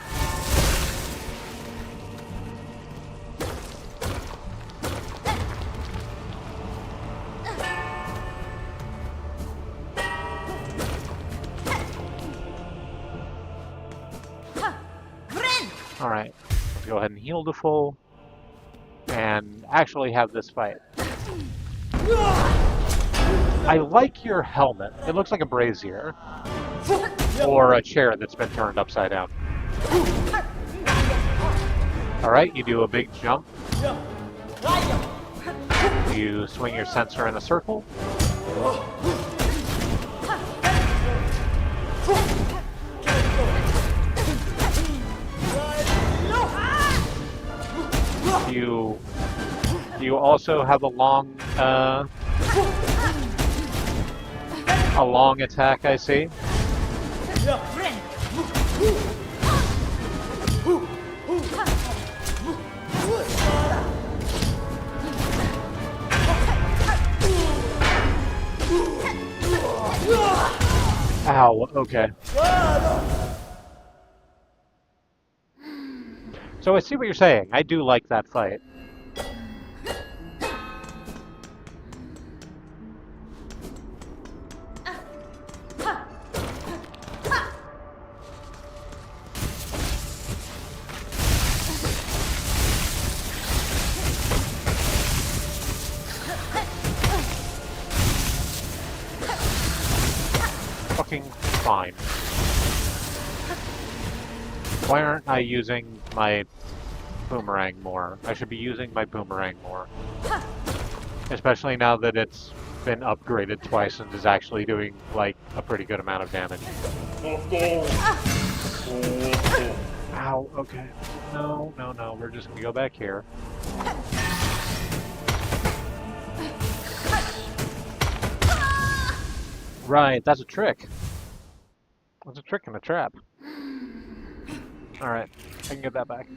Alright, let's go ahead and heal to full, and actually have this fight. I like your helmet. It looks like a brazier. Or a chair that's been turned upside down. Alright, you do a big jump. You swing your sensor in a circle. You also have a long attack, I see. Ow, okay. So I see what you're saying. I do like that fight. Fucking fine. Why aren't I using my boomerang more? I should be using my boomerang more. Especially now that it's been upgraded twice and is actually doing, like, a pretty good amount of damage. Ow, okay. No, no, no, we're just gonna go back here. Right, that's a trick. That's a trick and a trap. Alright, I can get that back.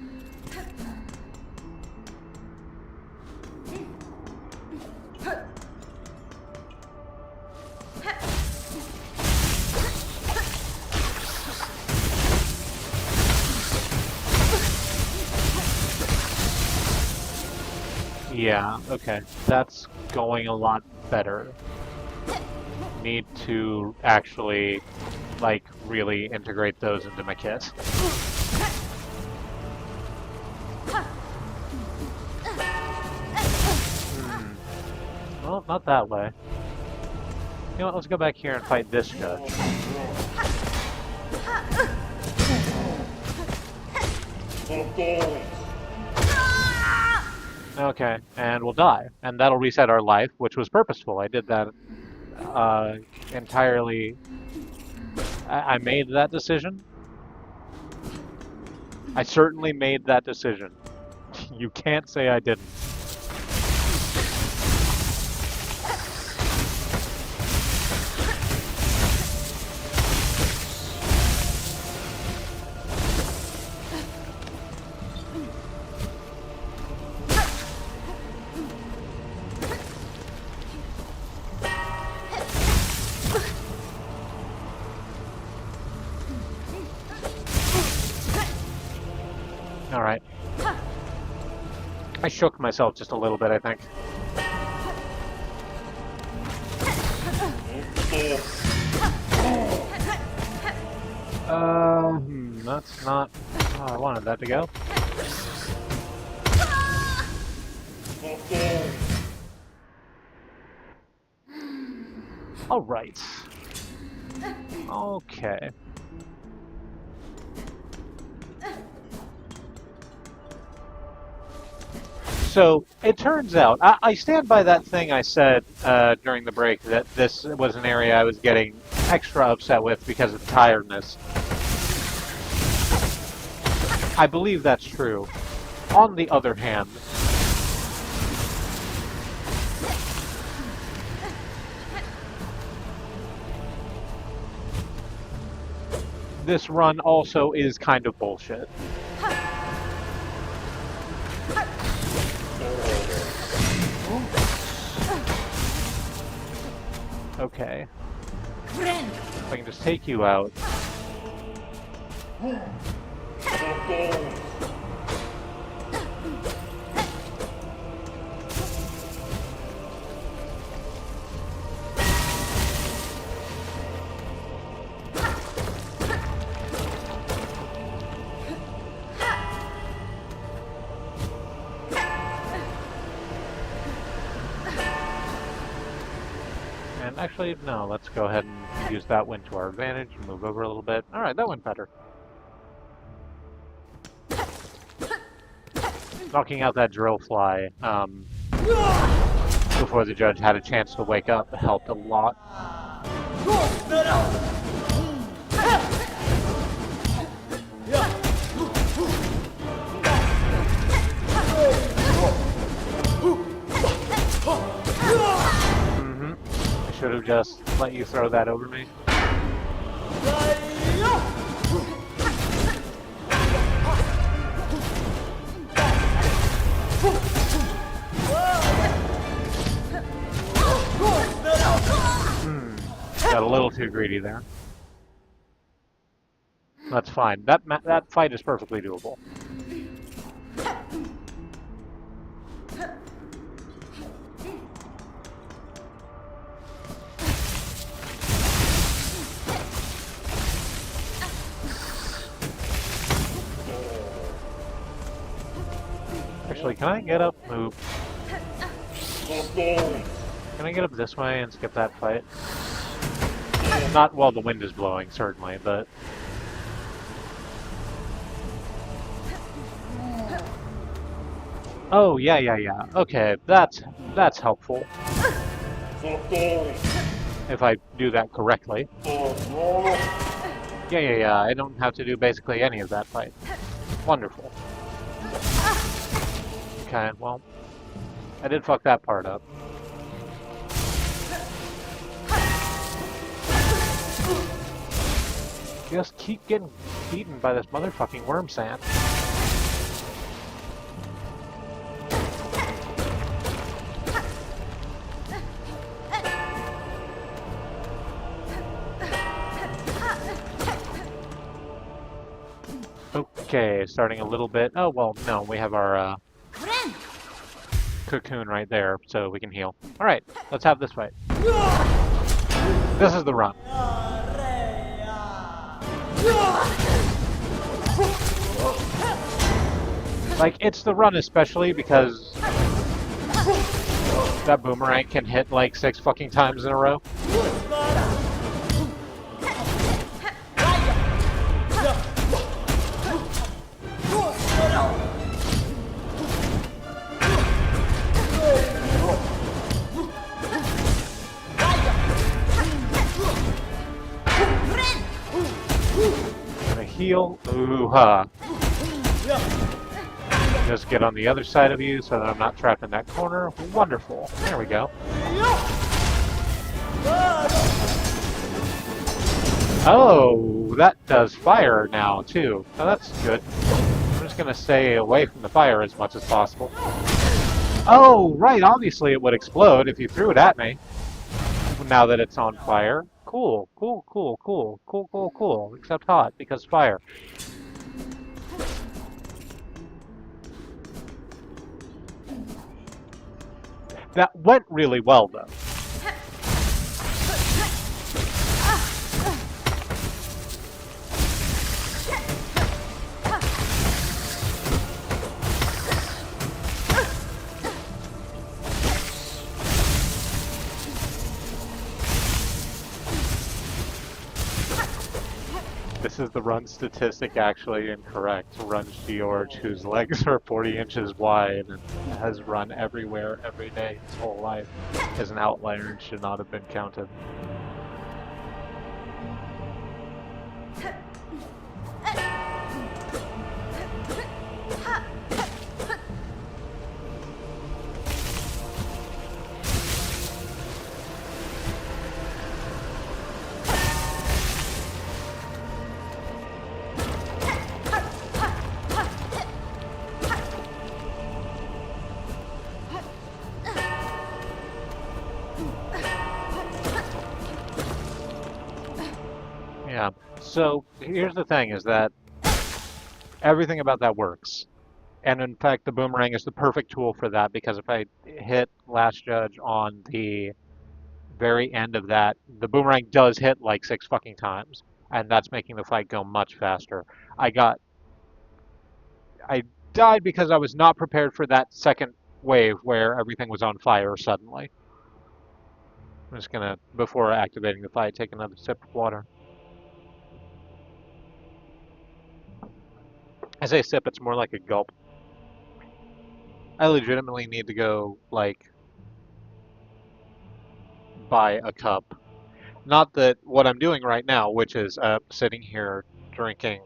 Yeah, okay. That's going a lot better. Need to actually, like, really integrate those into my kit. Well, not that way. You know what, let's go back here and fight this judge. Okay, and we'll die. And that'll reset our life, which was purposeful. I did that entirely... I made that decision. I certainly made that decision. You can't say I didn't. Alright. I shook myself just a little bit, I think. That's not how I wanted that to go. Alright. Okay. So, it turns out, I stand by that thing I said during the break, that this was an area I was getting extra upset with because of tiredness. I believe that's true. On the other hand, this run also is kind of bullshit. Okay. If I can just take you out. And actually, no, let's go ahead and use that wind to our advantage and move over a little bit. Alright, that went better. Knocking out that drill fly before the judge had a chance to wake up helped a lot. Should have just let you throw that over me. Got a little too greedy there. That's fine. That fight is perfectly doable. Actually, can I get up? Move. Can I get up this way and skip that fight? Not while the wind is blowing, certainly, but... Oh, yeah. Okay, that's helpful. If I do that correctly. Yeah, I don't have to do basically any of that fight. Wonderful. Okay, well, I did fuck that part up. Just keep getting beaten by this motherfucking worm sand. Okay, starting a little bit. Oh, well, no, we have our cocoon right there, so we can heal. Alright, let's have this fight. This is the run. Like, it's the run especially because that boomerang can hit like 6 fucking times in a row. Gonna heal. Ooh-ha. Just get on the other side of you so that I'm not trapped in that corner. Wonderful. There we go. Oh, that does fire now, too. Oh, that's good. I'm just gonna stay away from the fire as much as possible. Oh, right, obviously it would explode if you threw it at me. Now that it's on fire. Cool. Except hot, because fire. That went really well, though. This is the run statistic actually incorrect. Runs George, whose legs are 40 inches wide and has run everywhere every day his whole life, is an outlier and should not have been counted. Yeah, so here's the thing is that everything about that works. And in fact, the boomerang is the perfect tool for that because if I hit Last Judge on the very end of that, the boomerang does hit like 6 fucking times. And that's making the fight go much faster. I died because I was not prepared for that second wave where everything was on fire suddenly. I'm just gonna, before activating the fight, take another sip of water. I say sip, it's more like a gulp. I legitimately need to go, like, buy a cup. Not that what I'm doing right now, which is sitting here drinking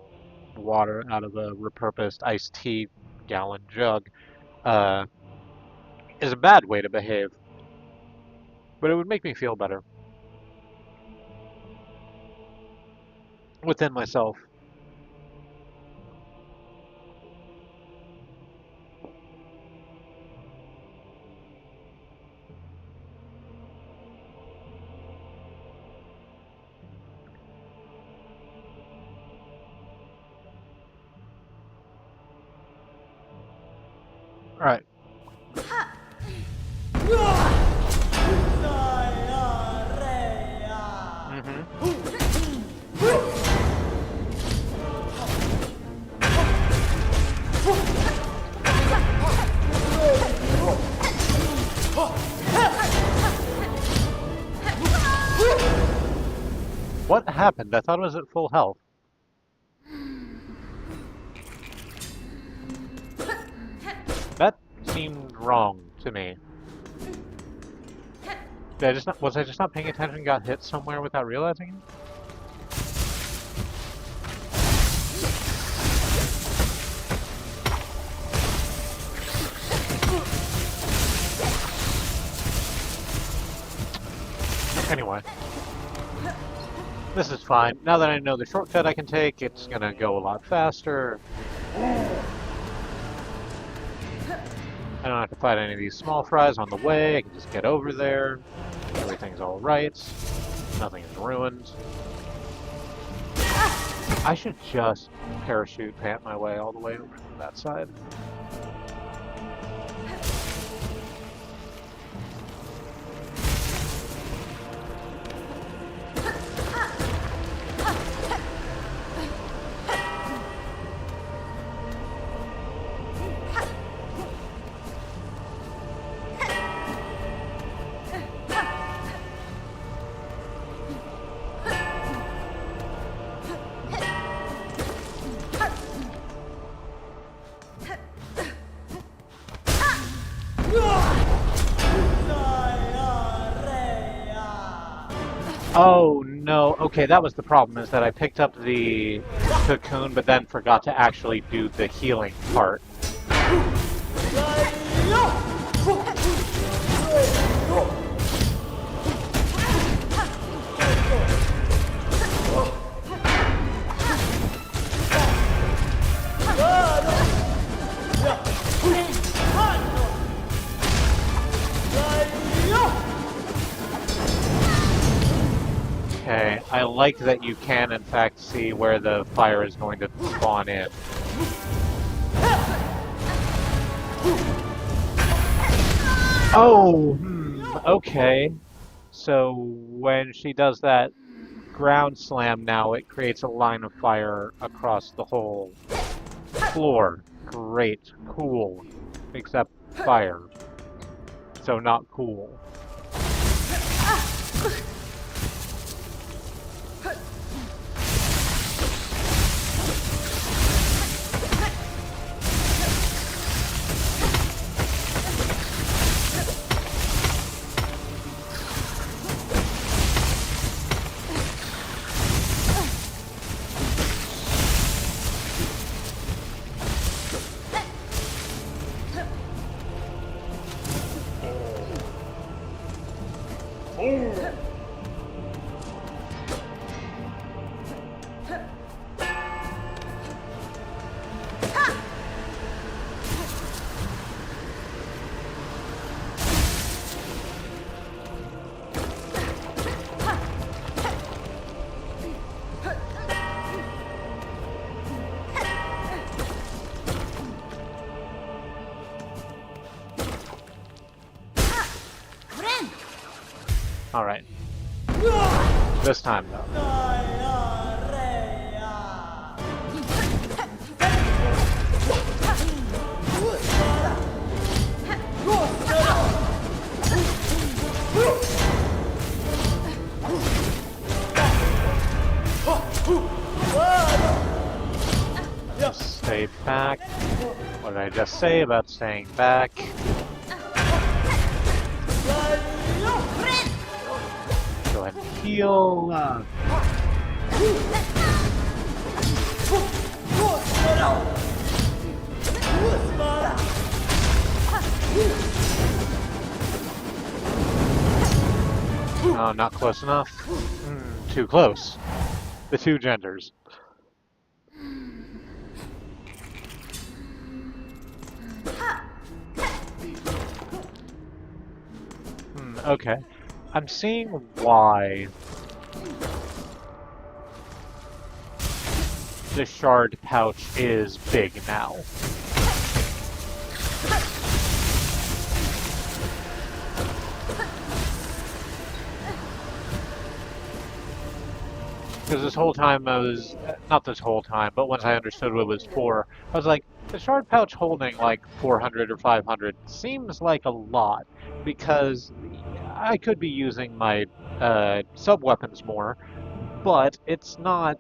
water out of a repurposed iced tea gallon jug, is a bad way to behave. But it would make me feel better within myself. All right. What happened? I thought it was at full health. That seemed wrong to me. Was I just not paying attention and got hit somewhere without realizing it? Anyway. This is fine. Now that I know the shortcut I can take, it's gonna go a lot faster. I don't have to fight any of these small fries on the way. I can just get over there. Everything's all right. Nothing is ruined. I should just parachute pant my way all the way over to that side. Oh no, okay, that was the problem, is that I picked up the cocoon but then forgot to actually do the healing part. Okay, I like that you can in fact see where the fire is going to spawn in. Oh, okay. So when she does that ground slam now, it creates a line of fire across the whole floor. Great, cool. Except fire. So not cool. All right. This time, though. Stay back. What did I just say about staying back? Go ahead and heal. Oh, not close enough. Too close. The two genders. Okay. I'm seeing why the shard pouch is big now. Because this whole time I was, not this whole time, but once I understood what it was for, I was like, the shard pouch holding like 400 or 500 seems like a lot, because I could be using my sub-weapons more, but it's not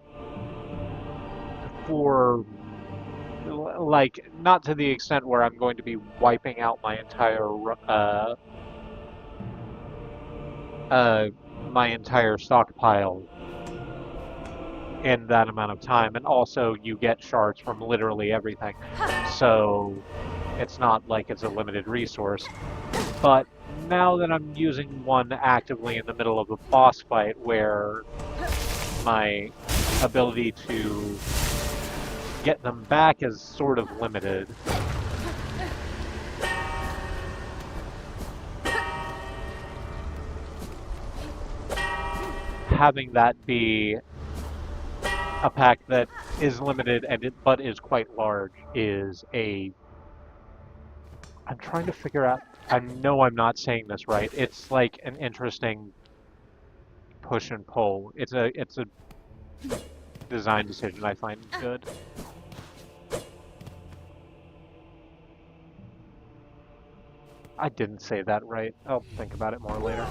for, like, not to the extent where I'm going to be wiping out my entire stockpile in that amount of time, and also you get shards from literally everything, so it's not like it's a limited resource. But now that I'm using one actively in the middle of a boss fight where my ability to get them back is sort of limited, having that be a pack that is limited but is quite large is a... I'm trying to figure out... I know I'm not saying this right. It's like an interesting push and pull. It's a design decision I find good. I didn't say that right. I'll think about it more later.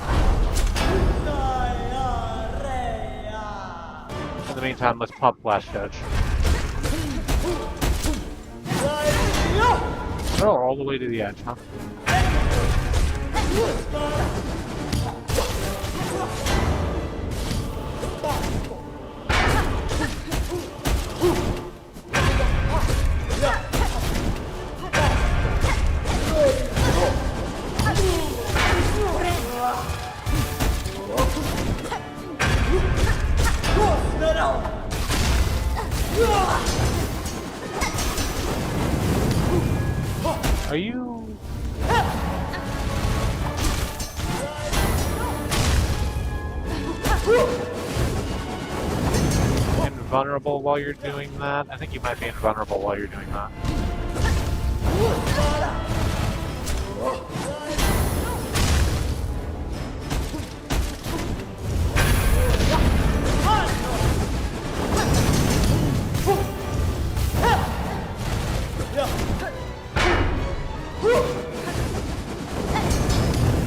In the meantime, let's pop Blast Judge. Oh, all the way to the edge, huh? Are you... invulnerable while you're doing that? I think you might be invulnerable while you're doing that.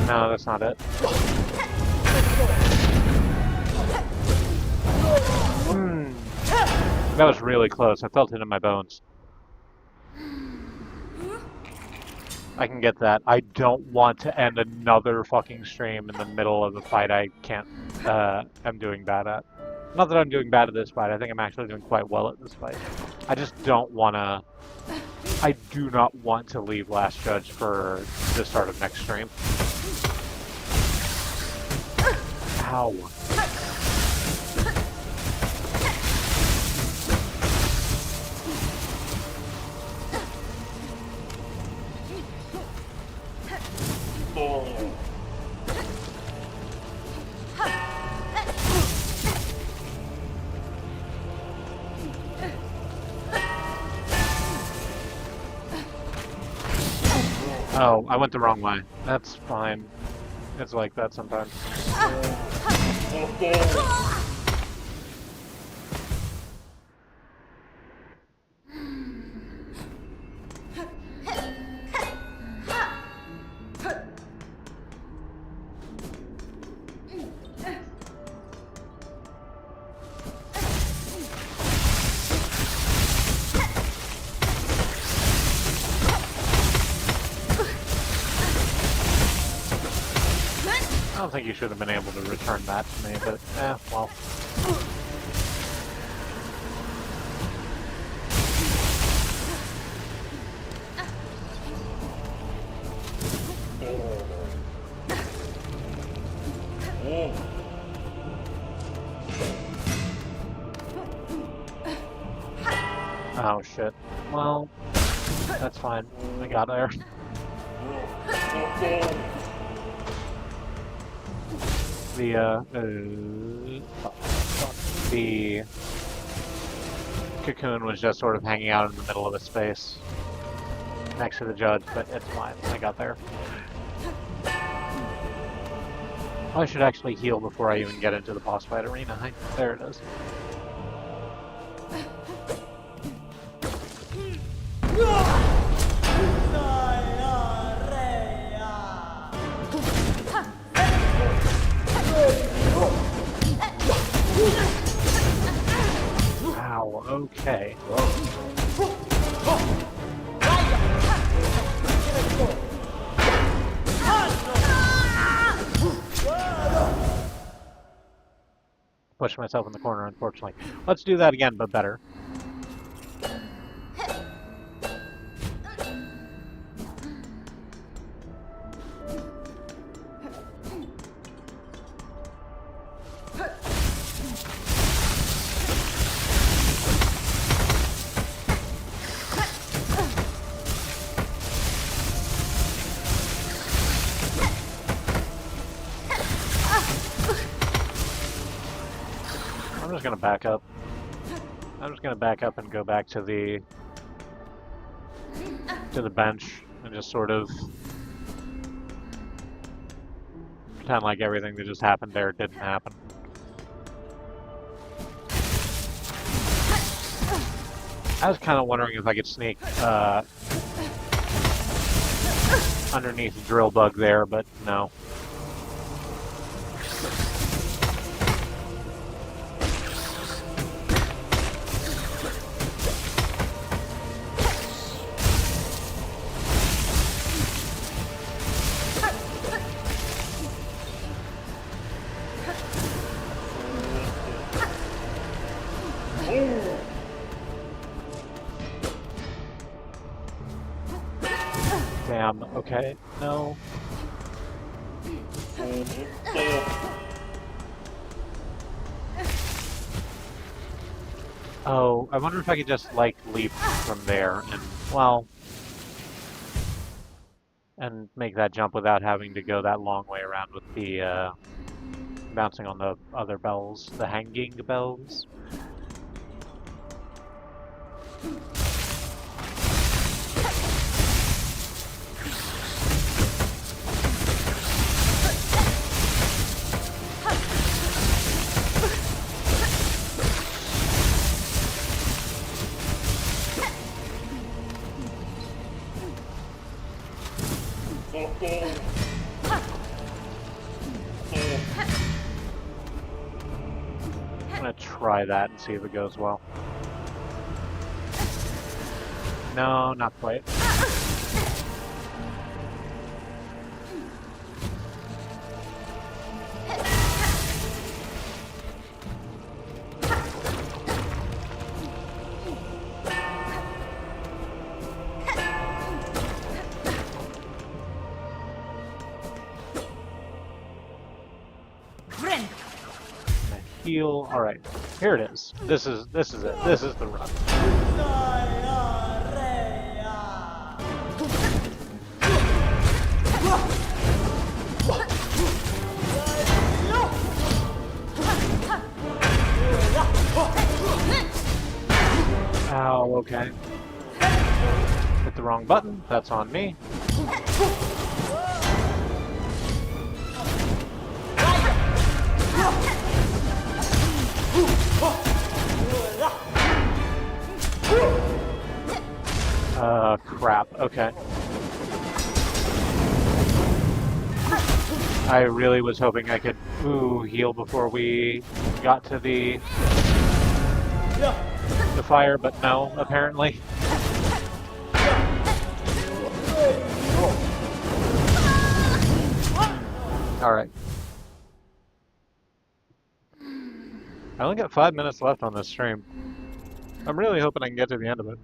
No, that's not it. That was really close. I felt it in my bones. I can get that. I don't want to end another fucking stream in the middle of a fight I can't, I'm doing bad at. Not that I'm doing bad at this fight, I think I'm actually doing quite well at this fight. I just don't want to... I do not want to leave Last Judge for the start of next stream. Ow. Oh, I went the wrong way. That's fine. It's like that sometimes. I don't think you should have been able to return that to me, but well. Oh shit. Well, that's fine. I got there. The cocoon was just sort of hanging out in the middle of a space next to the judge, but it's fine. I got there. I should actually heal before I even get into the boss fight arena. There it is. Wow, okay. Push myself in the corner, unfortunately. Let's do that again, but better. I'm just gonna back up. I'm just gonna back up and go back to the bench and just sort of pretend like everything that just happened there didn't happen. I was kind of wondering if I could sneak underneath the drill bug there, but no. Damn, okay, no. Oh, I wonder if I could just, like, leap from there and, well, and make that jump without having to go that long way around with the, bouncing on the other bells, the hanging bells. I'm gonna try that and see if it goes well. No, not quite. Friend. heal. All right, here it is. This is it. This is the run. Ow, okay. Hit the wrong button. That's on me. Crap. Okay. I really was hoping I could, heal before we got to the fire, but no, apparently. Alright. I only got 5 minutes left on this stream. I'm really hoping I can get to the end of it.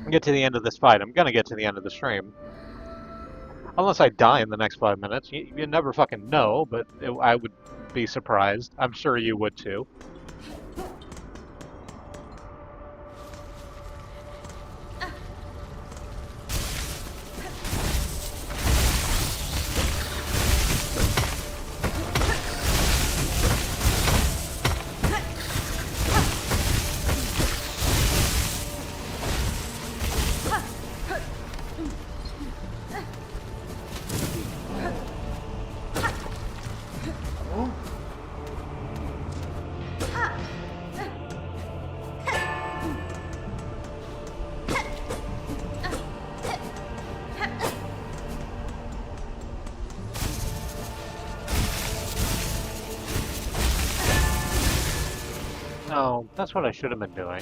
Get to the end of this fight. I'm gonna get to the end of the stream. Unless I die in the next 5 minutes. You never fucking know, but I would be surprised. I'm sure you would too. No, that's what I should have been doing.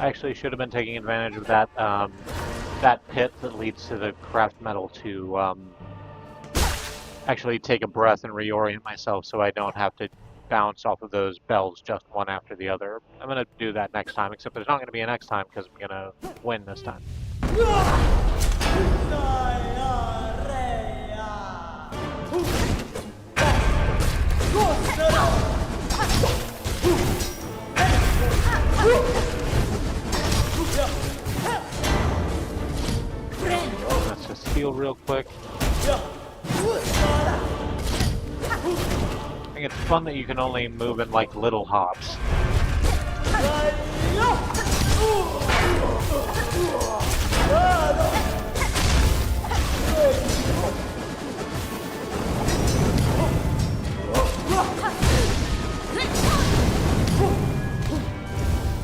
I actually should have been taking advantage of that, that pit that leads to the craft metal to, actually take a breath and reorient myself so I don't have to bounce off of those bells just one after the other. I'm gonna do that next time, except there's not gonna be a next time because I'm gonna win this time. Let's just heal real quick. I think it's fun that you can only move in like little hops.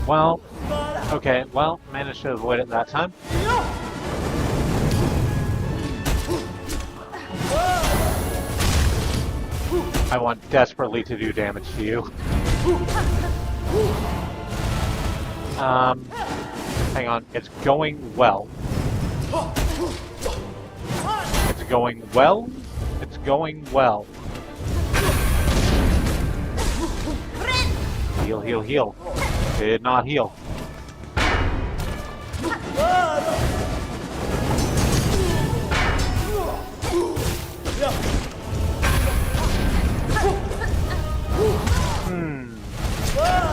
Well, okay, well, managed to avoid it that time. I want desperately to do damage to you. Hang on, it's going well. It's going well. It's going well. Heal, heal, heal. Did not heal.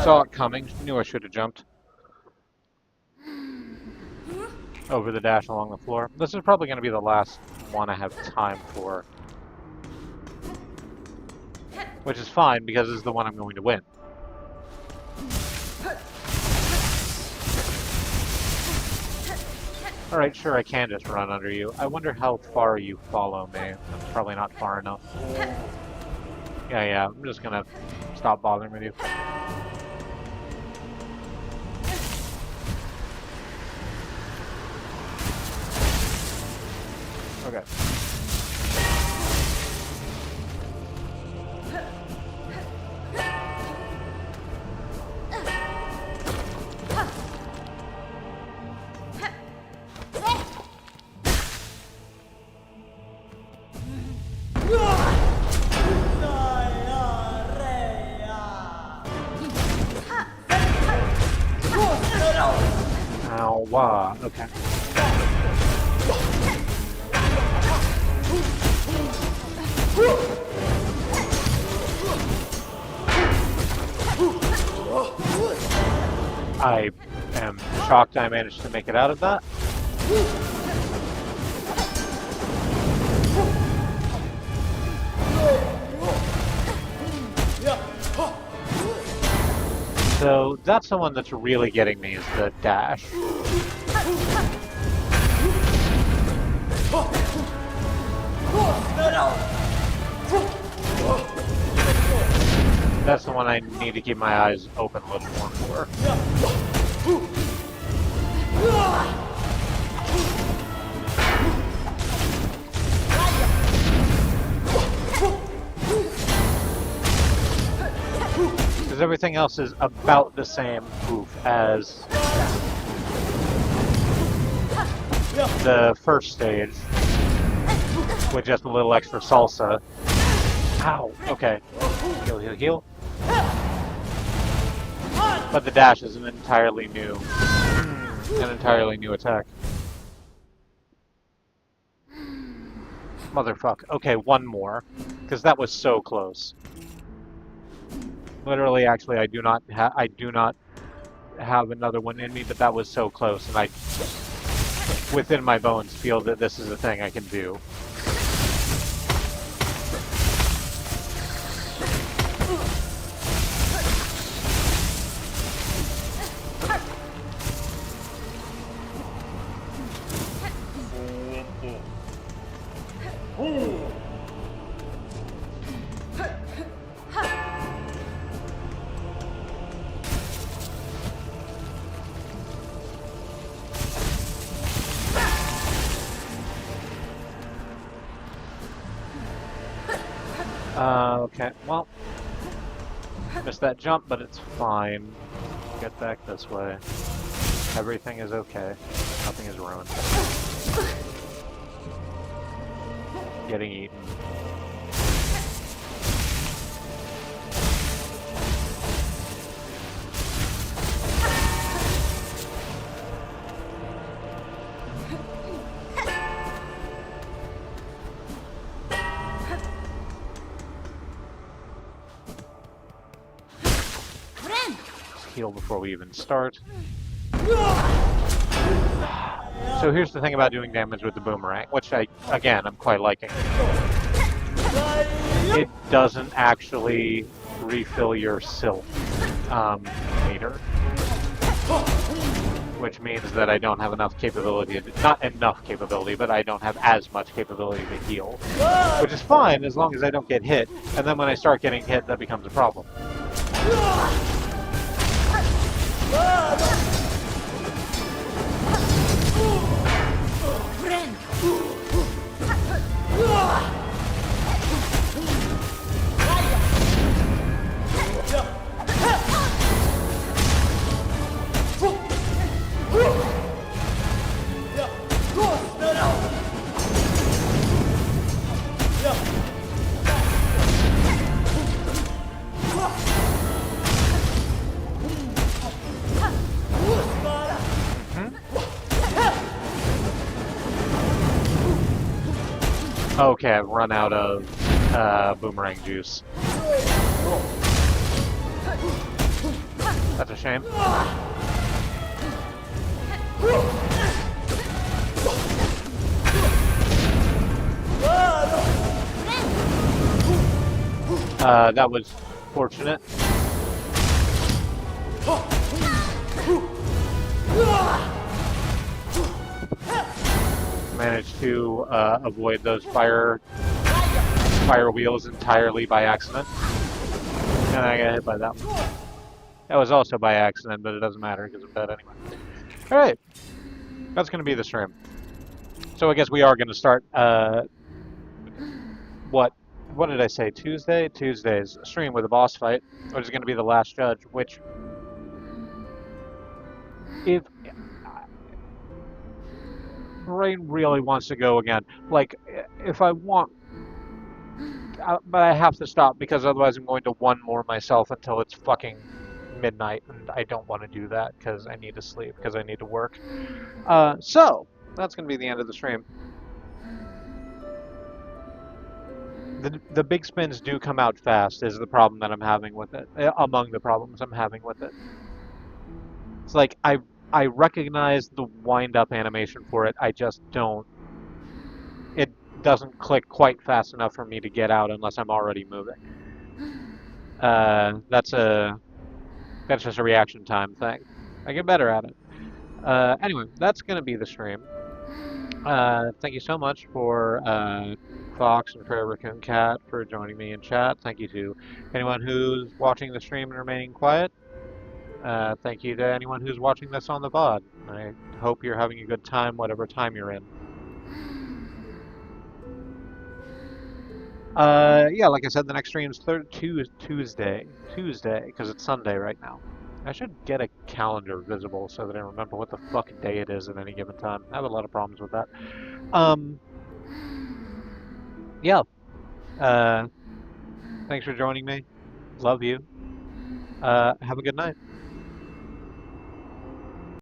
Saw it coming. Knew I should have jumped. Over the dash along the floor. This is probably going to be the last one I have time for. Which is fine, because this is the one I'm going to win. Alright, sure, I can just run under you. I wonder how far you follow me. That's probably not far enough. Yeah, I'm just gonna stop bothering with you. Okay. Ow, okay. shocked I managed to make it out of that. So that's the one that's really getting me, is the dash. That's the one I need to keep my eyes open a little more for. Because everything else is about the same oof as the first stage, with just a little extra salsa. Ow! Okay. Heal, heal, heal. But the dash is an entirely new attack. Motherfuck. Okay, one more, because that was so close. Literally, actually, I do not have another one in me, but that was so close, and I, within my bones, feel that this is a thing I can do. Okay, well, missed that jump, but it's fine. Get back this way. Everything is okay. Nothing is ruined. Getting eaten. Heal before we even start. So here's the thing about doing damage with the boomerang, which I'm quite liking. It doesn't actually refill your silk meter, which means that I don't have enough capability, not enough capability, but I don't have as much capability to heal, which is fine as long as I don't get hit, and then when I start getting hit, that becomes a problem. Okay, I've run out of boomerang juice. That's a shame. That was fortunate. Managed to avoid those fire wheels entirely by accident. And I got hit by that one. That was also by accident, but it doesn't matter because I'm dead anyway. Alright. That's going to be the stream. So I guess we are going to start, what did I say? Tuesday? Tuesday's stream with a boss fight, which is going to be the last judge, which, if Brain really wants to go again, like, if I want, but I have to stop because otherwise I'm going to one more myself until it's fucking midnight, and I don't want to do that because I need to sleep, because I need to work. So, that's going to be the end of the stream. The big spins do come out fast, is the problem that I'm having with it. Among the problems I'm having with it. It's like, I I recognize the wind-up animation for it. I just don't. It doesn't click quite fast enough for me to get out unless I'm already moving. That's just a reaction time thing. I get better at it. Anyway, that's gonna be the stream. Thank you so much for Fox and Prayer Raccoon Cat for joining me in chat. Thank you to anyone who's watching the stream and remaining quiet. Thank you to anyone who's watching this on the VOD. I hope you're having a good time, whatever time you're in. Yeah, like I said, the next stream's Tuesday, because it's Sunday right now. I should get a calendar visible so that I remember what the fucking day it is at any given time. I have a lot of problems with that. Yeah. Thanks for joining me. Love you. Have a good night.